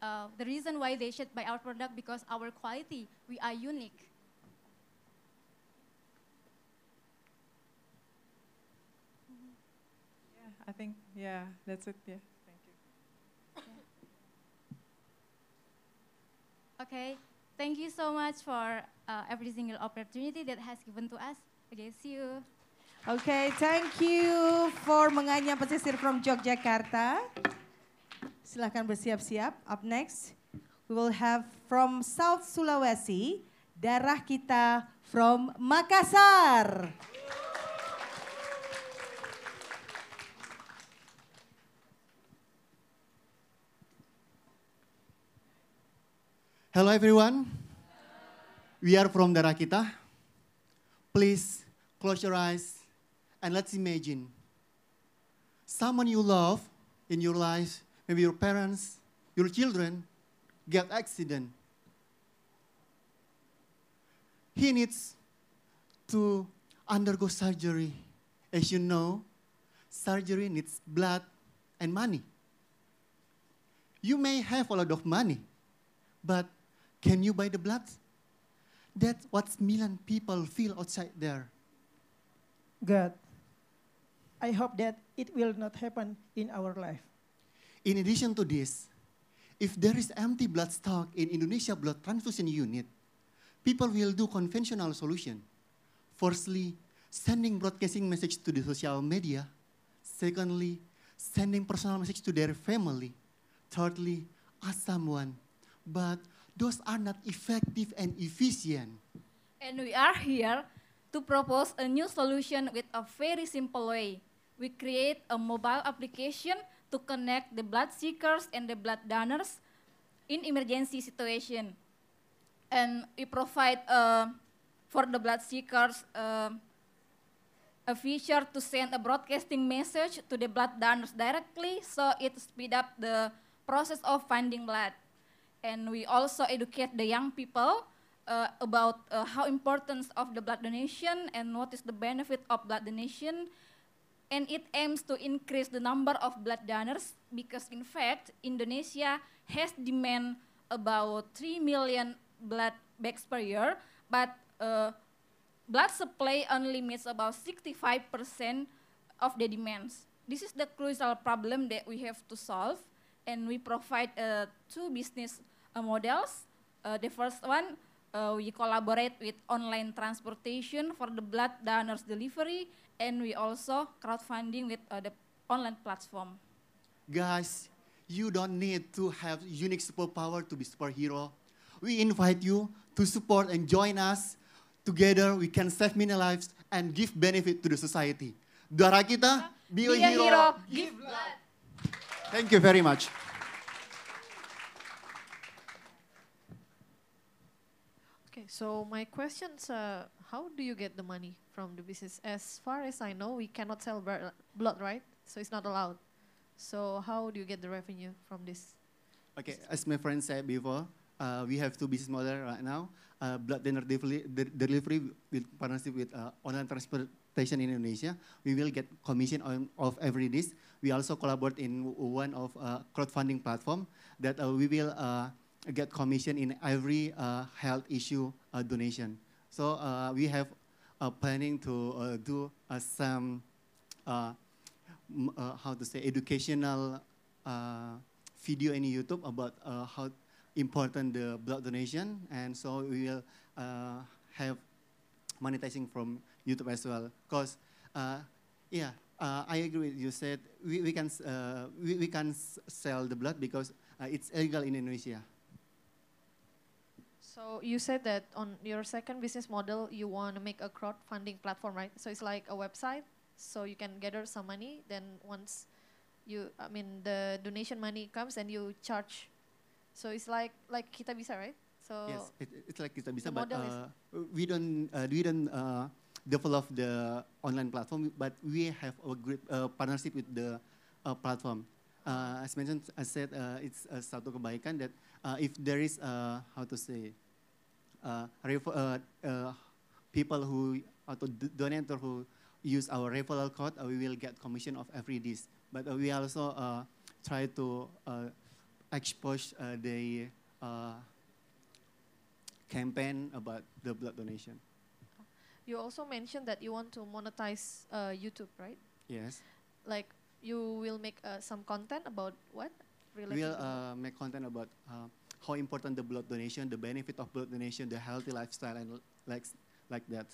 the reason why they should buy our product because our quality, we are unique. I think, yeah, that's it, yeah. Thank you. Okay, thank you so much for every single opportunity that has given to us. Okay, see you. Okay, thank you for Menganyam Pesisir from Yogyakarta. Silahkan bersiap-siap. Up next, we will have from South Sulawesi, Darah Kita from Makassar. Hello everyone, we are from Darah Kita. Please close your eyes and let's imagine someone you love in your life, maybe your parents, your children, get accident. He needs to undergo surgery. As you know, surgery needs blood and money. You may have a lot of money, but can you buy the blood? That's what million people feel outside there. God, I hope that it will not happen in our life. In addition to this, if there is empty blood stock in Indonesia blood transfusion unit, people will do conventional solution. Firstly, sending broadcasting message to the social media. Secondly, sending personal message to their family. thirdly, as someone. But those are not effective and efficient. And we are here to propose a new solution with a very simple way. We create a mobile application to connect the blood seekers and the blood donors in emergency situation. And we provide for the blood seekers a feature to send a broadcasting message to the blood donors directly, so it speed up the process of finding blood. And we also educate the young people about how important of the blood donation and what is the benefit of blood donation. And it aims to increase the number of blood donors because in fact, Indonesia has demand about 3 million blood bags per year, but blood supply only meets about 65% of the demands. This is the crucial problem that we have to solve, and we provide two business models. The first one, we collaborate with online transportation for the blood donors delivery, and we also crowdfunding with the online platform. Guys, you don't need to have unique superpower to be superhero. We invite you to support and join us. Together we can save many lives and give benefit to the society. Darah kita, be a hero, give blood. Thank you very much. Okay, so my question's how do you get the money from the business? As far as I know, we cannot sell blood, right? So it's not allowed. So how do you get the revenue from this? Okay, as my friend said before, we have two business models right now. Blood donor delivery with partnership with online transportation in Indonesia. We will get commission of every dish. We also collaborate in one of crowdfunding platform that we will get commission in every health issue donation. So we have planning to do some how to say educational video in YouTube about how important the blood donation, and so we will have monetizing from YouTube as well. Because yeah, I agree with you said we can sell the blood because it's illegal in Indonesia. So you said that on your second business model, you want to make a crowdfunding platform, right? So it's like a website, so you can gather some money. Then once the donation money comes and you charge. So it's like Kita Bisa, right? So yes, it's like Kita Bisa, but we don't develop the online platform, but we have a great partnership with the platform. As mentioned, I said it's satu kebaikan that if there is how to say people who atau donator who use our referral code, we will get commission of every dish. But we also try to expose the campaign about the blood donation. You also mentioned that you want to monetize YouTube, right? Yes. Like you will make some content about what? We'll make content about how important the blood donation, the benefit of blood donation, the healthy lifestyle, and like that.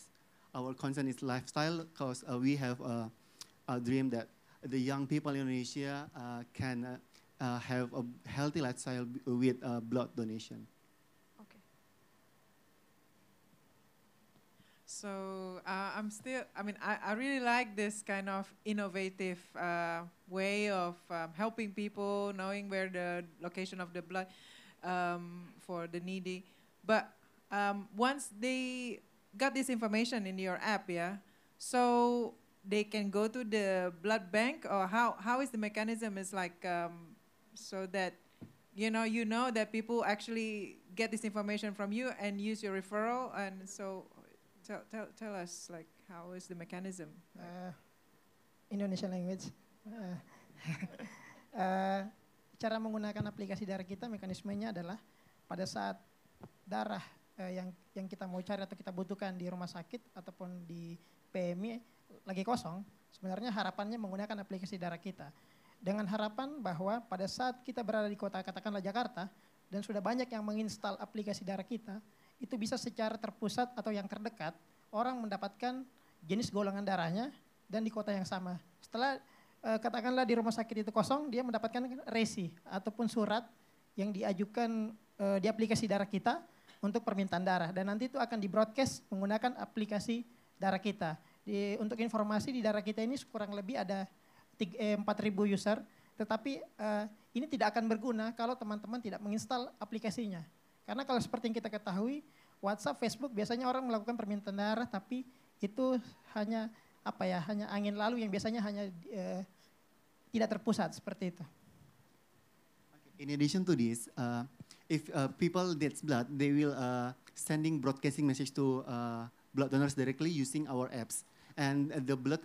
Our content is lifestyle because we have a dream that the young people in Indonesia can have a healthy lifestyle with blood donation. Okay. So I really like this kind of innovative way of helping people, knowing where the location of the blood for the needy. But once they got this information in your app, yeah, so they can go to the blood bank, or how is the mechanism? Is like so that you know that people actually get this information from you and use your referral, and so tell us like how is the mechanism? Indonesian language. Cara menggunakan aplikasi darah kita, mekanismenya adalah pada saat darah yang kita mau cari atau kita butuhkan di rumah sakit ataupun di PMI lagi kosong, sebenarnya harapannya menggunakan aplikasi darah kita. Dengan harapan bahwa pada saat kita berada di kota katakanlah Jakarta dan sudah banyak yang menginstal aplikasi darah kita, itu bisa secara terpusat atau yang terdekat orang mendapatkan jenis golongan darahnya dan di kota yang sama. Setelah katakanlah di rumah sakit itu kosong, dia mendapatkan resi ataupun surat yang diajukan di aplikasi darah kita untuk permintaan darah. Dan nanti itu akan di-broadcast menggunakan aplikasi darah kita. Untuk informasi di darah kita ini kurang lebih ada 4.000 user, tetapi ini tidak akan berguna kalau teman-teman tidak menginstal aplikasinya. Karena kalau seperti yang kita ketahui, WhatsApp, Facebook biasanya orang melakukan permintaan darah, tapi itu hanya hanya angin lalu yang biasanya hanya tidak terpusat seperti itu. In addition to this, if people needs blood, they will sending broadcasting message to blood donors directly using our apps, and the blood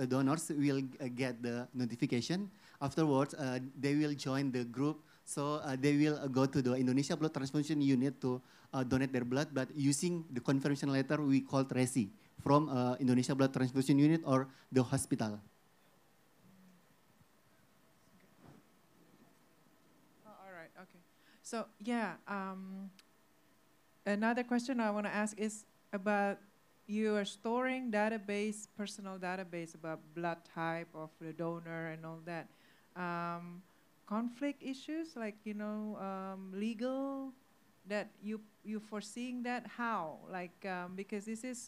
donors will get the notification. Afterwards, they will join the group. So they will go to the Indonesia Blood Transfusion Unit to donate their blood, but using the confirmation letter we called RESI from Indonesia Blood Transfusion Unit or the hospital. So yeah, another question I want to ask is about you are storing database, personal database about blood type of the donor and all that. Conflict issues like legal that you foreseeing that how because this is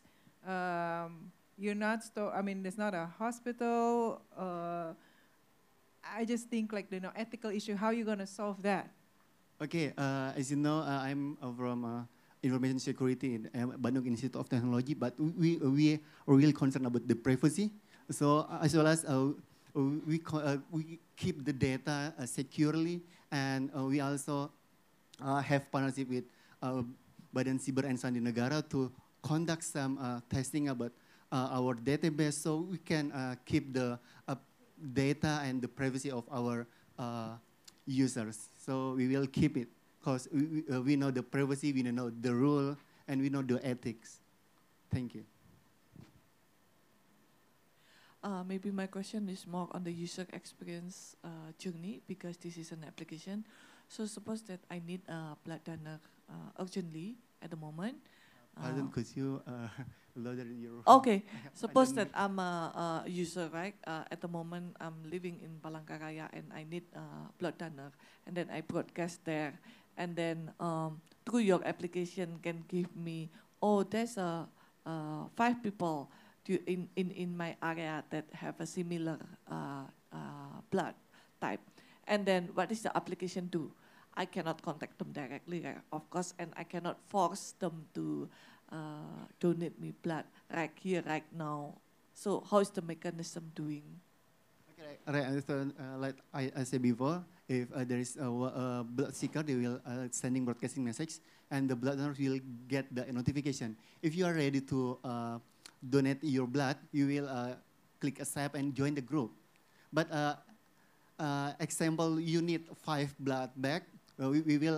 you're not there's not a hospital. I just think ethical issue. How are you gonna solve that? Okay, as you know, I'm from Information Security in Bandung Institute of Technology, but we are really concerned about the privacy. So as well as we keep the data securely, and we also have partnership with Badan Siber and Sandi Negara to conduct some testing about our database, so we can keep the data and the privacy of our users. So we will keep it because we know the privacy, we know the rule, and we know the ethics. Thank you. Maybe my question is more on the user experience journey, because this is an application. So suppose that I need a blood donor urgently at the moment. Pardon, could you lower your... Okay, suppose that I'm a user, right? At the moment, I'm living in Palangkaraya and I need blood donor. And then I broadcast there. And then through your application can give me, there's 5 people in my area that have a similar blood type. And then what is the application do? I cannot contact them directly, of course, and I cannot force them to donate me blood right here, right now. So how is the mechanism doing? Okay, right. So, like I said before, if there is a blood seeker, they will sending broadcasting message, and the blood donors will get the notification. If you are ready to donate your blood, you will click accept and join the group. But example, you need 5 blood bag. We will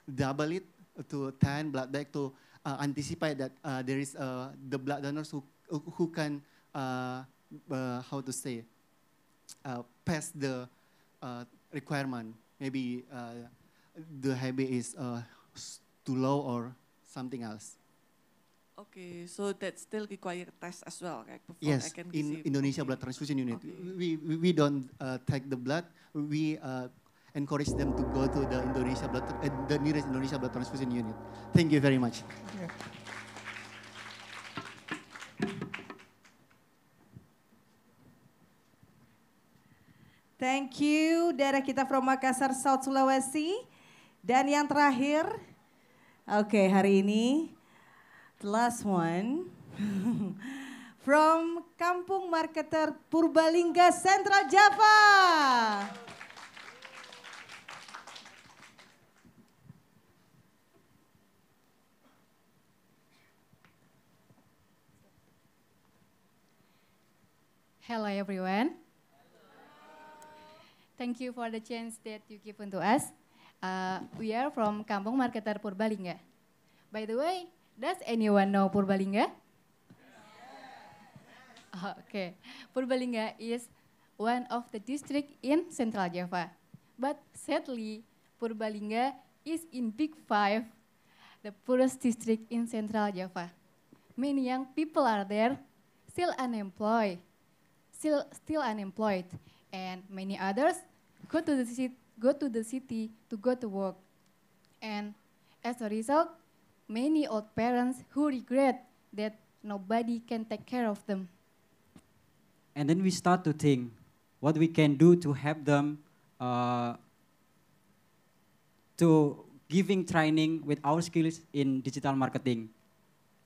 double it to 10 blood bag to anticipate that there is the blood donors who can how to say pass the requirement. Maybe the habit is too low or something else. Okay, so that still require test as well, right? Before Yes, I can in receive. Indonesia Blood Transfusion Unit, we don't take the blood. We encourage them to go to the the nearest Indonesia Blood Transfusion Unit. Thank you very much. Thank you, daerah kita from Makassar, South Sulawesi. Dan yang terakhir, oke, hari ini, the last one, from Kampung Marketer Purbalingga, Central Java. Hello everyone. Thank you for the chance that you given to us. We are from Kampung Marketer Purbalingga. By the way, does anyone know Purbalingga? Okay, Purbalingga is one of the district in Central Java. But sadly, Purbalingga is in Big 5, the poorest district in Central Java. Many young people are there, still unemployed. still unemployed, and many others go to the city to go to work. And as a result, many old parents who regret that nobody can take care of them. And then we start to think what we can do to help them to giving training with our skills in digital marketing.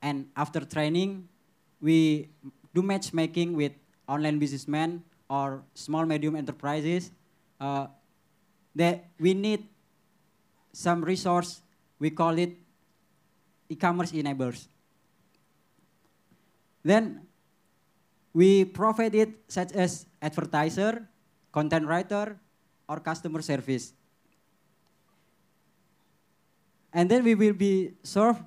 And after training, we do matchmaking with online businessmen or small medium enterprises that we need some resource, we call it e-commerce enablers. Then we provide it such as advertiser, content writer, or customer service. And then we will be served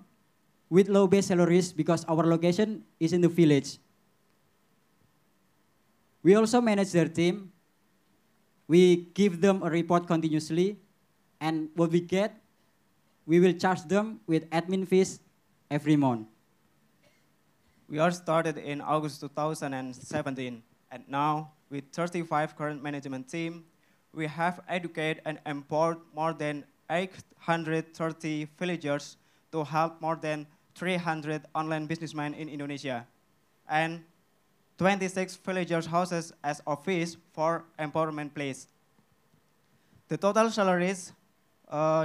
with low base salaries because our location is in the village. We also manage their team. We give them a report continuously, and what we get, we will charge them with admin fees every month. We are started in August 2017, and now with 35 current management team, we have educated and empowered more than 830 villagers to help more than 300 online businessmen in Indonesia, and 26 villagers houses as office for empowerment place. The total salaries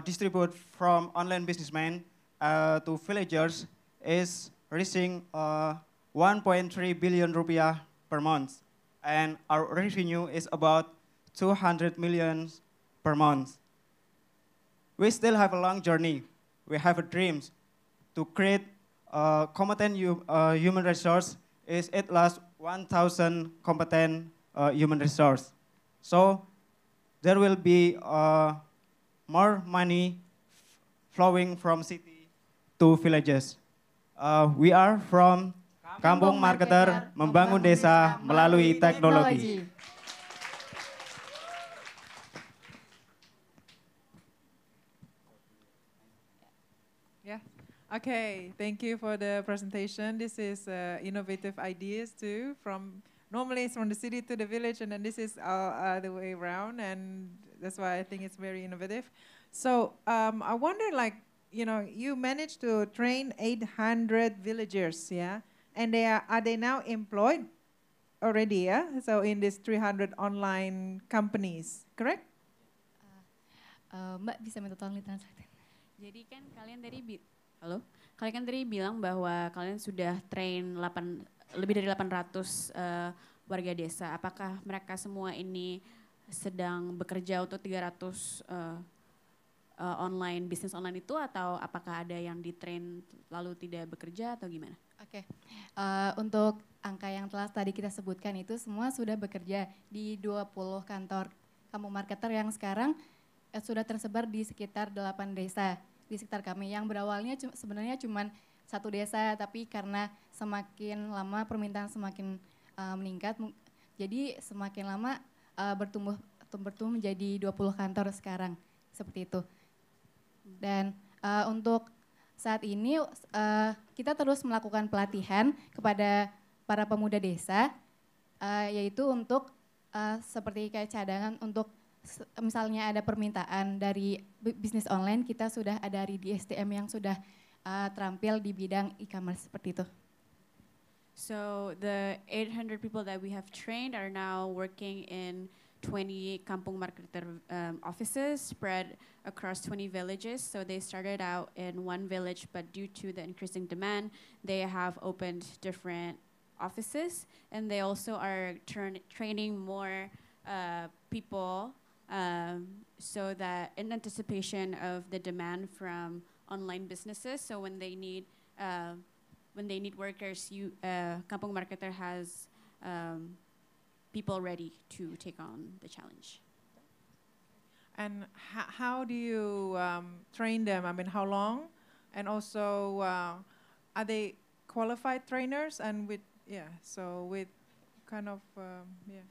distributed from online businessmen to villagers is reaching 1.3 billion rupiah per month, and our revenue is about 200 million per month. We still have a long journey. We have a dream to create competent human resource is at last 1,000 competent human resource. So there will be more money flowing from city to villages. We are from Kampung Marketer, membangun desa melalui teknologi. Yeah. Okay, thank you for the presentation. This is innovative ideas too. Normally it's from the city to the village, and then this is the way around, and that's why I think it's very innovative. So I wonder, like, you managed to train 800 villagers, yeah, and are they now employed already, yeah? So in these 300 online companies, correct? Mbak bisa minta tolong ditranslate. Jadi kan kalian tadi bilang bahwa kalian sudah train lebih dari 800 warga desa. Apakah mereka semua ini sedang bekerja untuk 300 bisnis online itu, atau apakah ada yang di-train lalu tidak bekerja atau gimana? Oke, untuk angka yang telah tadi kita sebutkan itu semua sudah bekerja di 20 kantor Kampung Marketer yang sekarang sudah tersebar di sekitar 8 desa di sekitar kami, yang berawalnya sebenarnya cuma satu desa, tapi karena semakin lama permintaan semakin meningkat, jadi semakin lama bertumbuh menjadi 20 kantor sekarang, seperti itu. Dan untuk saat ini kita terus melakukan pelatihan kepada para pemuda desa, yaitu untuk seperti kayak cadangan untuk misalnya ada permintaan dari bisnis online, kita sudah ada di SDM yang sudah terampil di bidang e-commerce seperti itu. So the 800 people that we have trained are now working in 20 Kampung Marketer offices spread across 20 villages. So they started out in one village, but due to the increasing demand, they have opened different offices, and they also are training more people so that in anticipation of the demand from online businesses. So when they need workers, Kampung Marketer has people ready to take on the challenge. And how do you train them? I mean, how long? And also, are they qualified trainers? And with kind of, yeah.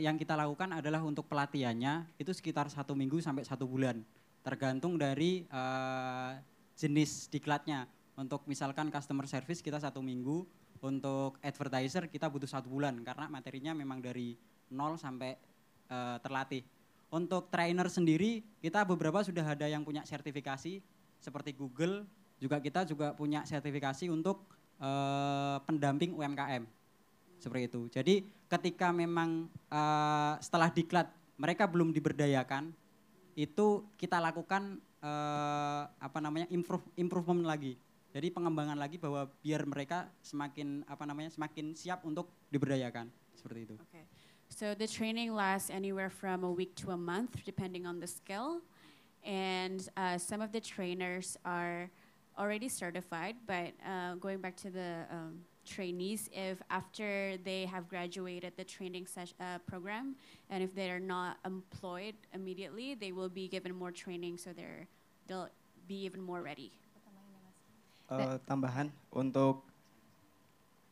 Yang kita lakukan adalah untuk pelatihannya itu sekitar 1 minggu sampai 1 bulan, tergantung dari jenis diklatnya. Untuk misalkan customer service kita 1 minggu, Untuk advertiser kita butuh 1 bulan karena materinya memang dari 0 sampai terlatih. Untuk trainer sendiri kita beberapa sudah ada yang punya sertifikasi seperti Google, juga kita juga punya sertifikasi untuk pendamping UMKM. Seperti itu. Jadi ketika memang setelah diklat mereka belum diberdayakan, itu kita lakukan improvement lagi. Jadi pengembangan lagi bahwa biar mereka semakin semakin siap untuk diberdayakan. Seperti itu. Okay. So the training lasts anywhere from a week to a month, depending on the skill. And some of the trainers are already certified, but going back to the trainees, if after they have graduated the training program, and if they are not employed immediately, they will be given more training, so they'll be even more ready. Tambahan untuk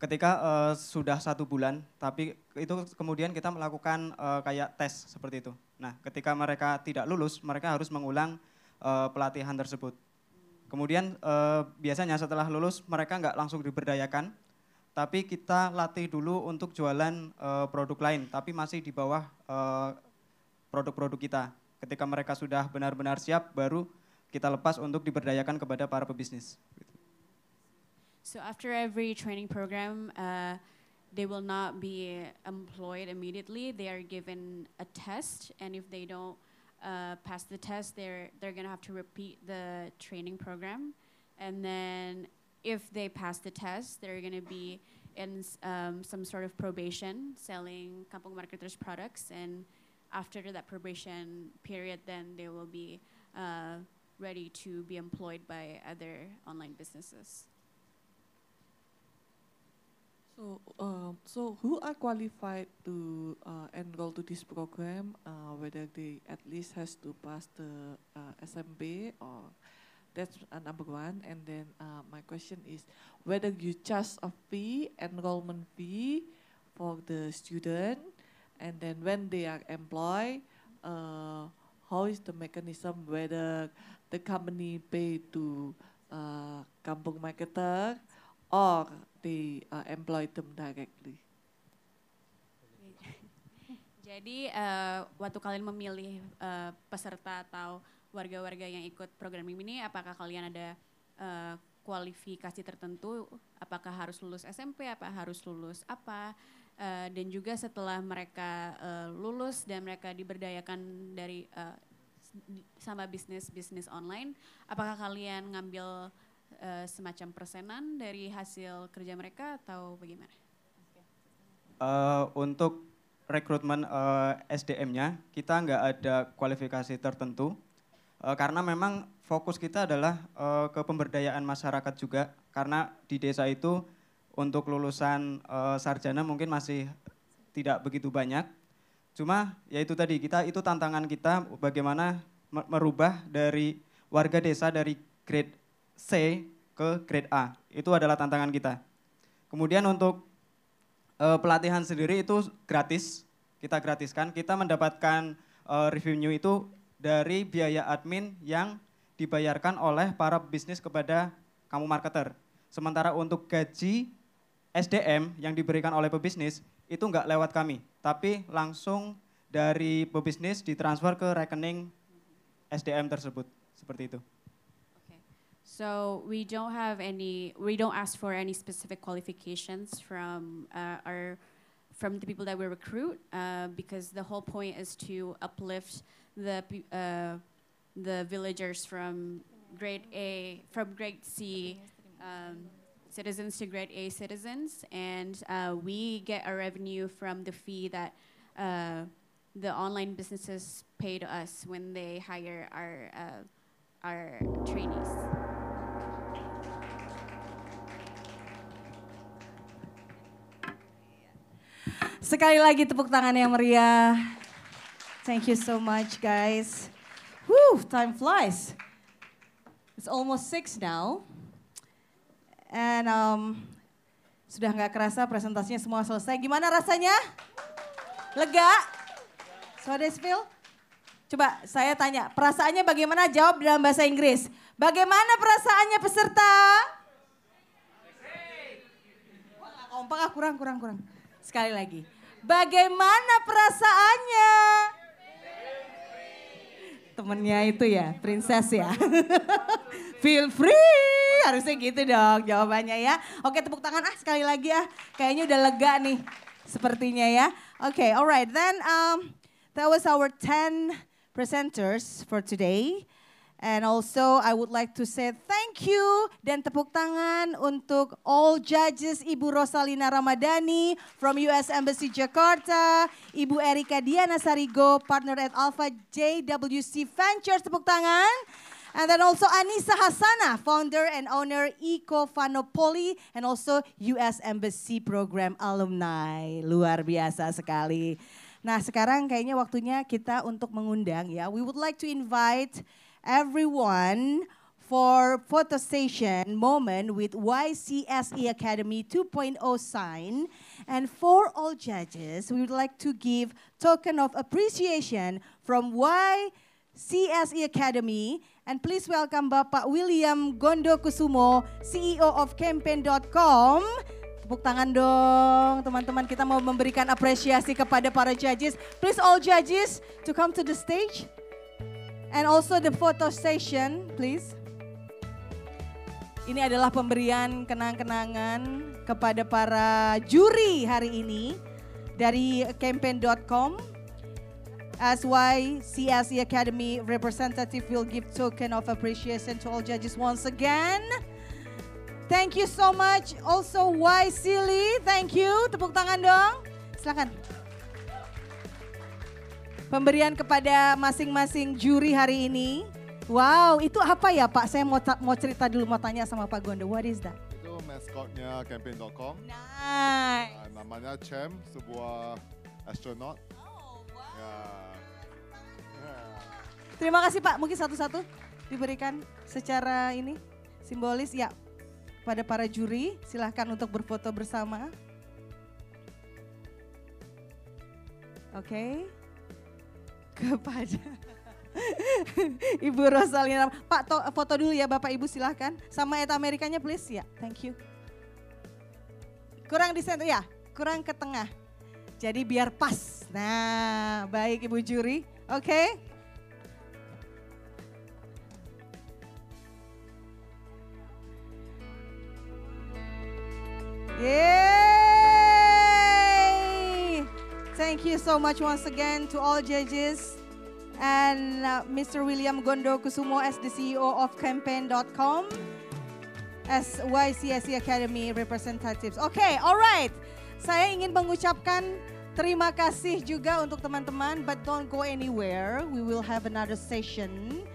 ketika sudah 1 bulan, tapi itu kemudian kita melakukan kayak tes seperti itu. Nah, ketika mereka tidak lulus, mereka harus mengulang pelatihan tersebut. Kemudian biasanya setelah lulus mereka nggak langsung diberdayakan, tapi kita latih dulu untuk jualan produk lain, tapi masih di bawah produk-produk kita. Ketika mereka sudah benar-benar siap, baru kita lepas untuk diberdayakan kepada para pebisnis. So after every training program, they will not be employed immediately. They are given a test, and if they don't pass the test, they're gonna have to repeat the training program. And then if they pass the test, they're gonna be in some sort of probation, selling Kampung Marketers products. And after that probation period, then they will be ready to be employed by other online businesses. So who are qualified to enroll to this program? Whether they at least has to pass the SMP, or that's number one. And then my question is whether you charge a fee, enrollment fee for the student, and then when they are employed, how is the mechanism? Whether the company pay to Kampung Marketer, or they employ them directly. Jadi waktu kalian memilih peserta atau warga-warga yang ikut program ini, apakah kalian ada kualifikasi tertentu? Apakah harus lulus SMP? Apa harus lulus apa? Dan juga setelah mereka lulus dan mereka diberdayakan dari sama bisnis online, apakah kalian ngambil semacam persenan dari hasil kerja mereka atau bagaimana? Untuk rekrutmen SDM-nya kita nggak ada kualifikasi tertentu karena memang fokus kita adalah ke pemberdayaan masyarakat juga, karena di desa itu untuk lulusan sarjana mungkin masih tidak begitu banyak. Cuma ya itu tadi, itu tantangan kita bagaimana merubah dari warga desa dari grade C ke grade A. Itu adalah tantangan kita. Kemudian untuk pelatihan sendiri itu gratis, kita gratiskan. Kita mendapatkan revenue itu dari biaya admin yang dibayarkan oleh para bisnis kepada kamu marketer. Sementara untuk gaji SDM yang diberikan oleh pebisnis itu nggak lewat kami, tapi langsung dari pebisnis ditransfer ke rekening SDM tersebut, seperti itu. So we don't ask for any specific qualifications from the people that we recruit, because the whole point is to uplift the villagers from grade C citizens to grade A citizens, and we get our revenue from the fee that the online businesses pay to us when they hire our trainees. Sekali lagi tepuk tangan yang meriah. Thank you so much, guys. Woo, time flies. It's almost 6 now. And sudah nggak kerasa presentasinya semua selesai. Gimana rasanya? Lega? Swadesville? Coba saya tanya, perasaannya bagaimana? Jawab dalam bahasa Inggris. Bagaimana perasaannya peserta? kurang. Sekali lagi. Bagaimana perasaannya? Temennya itu ya, princess ya. Feel free, harusnya gitu dong jawabannya ya. Oke, tepuk tangan sekali lagi Kayaknya udah lega nih sepertinya ya. Oke, alright. Then that was our 10 presenters for today. And also I would like to say thank you dan tepuk tangan untuk all judges, Ibu Rosalina Ramadhani from US Embassy Jakarta, Ibu Erika Diana Sarigo, partner at Alpha JWC Ventures, tepuk tangan. And then also Anissa Hasana, founder and owner Eco Fanopoli, and also US Embassy Program alumni. Luar biasa sekali. Nah, sekarang kayaknya waktunya kita untuk mengundang ya. We would like to invite everyone for photo session moment with YCSE Academy 2.0 sign. And for all judges, we would like to give token of appreciation from YCSE Academy. And please welcome Bapak William Gondo Kusumo, CEO of campaign.com. Tepuk tangan dong teman-teman, kita mau memberikan apresiasi kepada para judges. Please all judges to come to the stage. And also the photo session, please. Ini adalah pemberian kenang-kenangan kepada para juri hari ini dari campaign.com. As YCSE Academy representative will give token of appreciation to all judges once again. Thank you so much. Also YCSE, thank you. Tepuk tangan dong. Silakan. Pemberian kepada masing-masing juri hari ini. Wow, itu apa ya Pak? Saya mau cerita dulu, mau tanya sama Pak Gondo. What is that? Itu maskotnya campaign.com. Nice. Namanya Chem, sebuah astronaut. Oh, wow. Ya. Terima kasih Pak. Mungkin satu-satu diberikan secara ini simbolis ya. Pada para juri, silahkan untuk berfoto bersama. Oke. Kepada Ibu Rosalina. Pak, foto dulu ya Bapak Ibu silahkan. Sama et Amerikanya please ya, thank you. Kurang di center ya, kurang ke tengah. Jadi biar pas. Nah, baik Ibu juri, oke. Yay! Thank you so much once again to all judges and Mr. William Gondo Kusumo as the CEO of campaign.com as YCSE Academy representatives. Okay, alright. Saya ingin mengucapkan terima kasih juga untuk teman-teman, but don't go anywhere. We will have another session.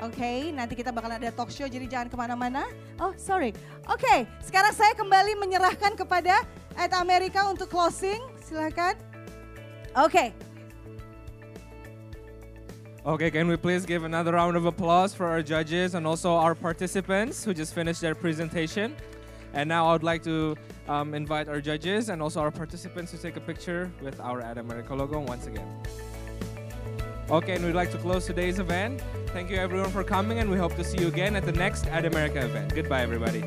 Oke, nanti kita bakal ada talk show, jadi jangan kemana-mana. Oh, sorry. Oke, sekarang saya kembali menyerahkan kepada et Amerika untuk closing. Silakan. Oke. Okay, can we please give another round of applause for our judges and also our participants who just finished their presentation. And now I would like to invite our judges and also our participants to take a picture with our At America logo once again. Okay, and we'd like to close today's event. Thank you everyone for coming, and we hope to see you again at the next At America event. Goodbye, everybody.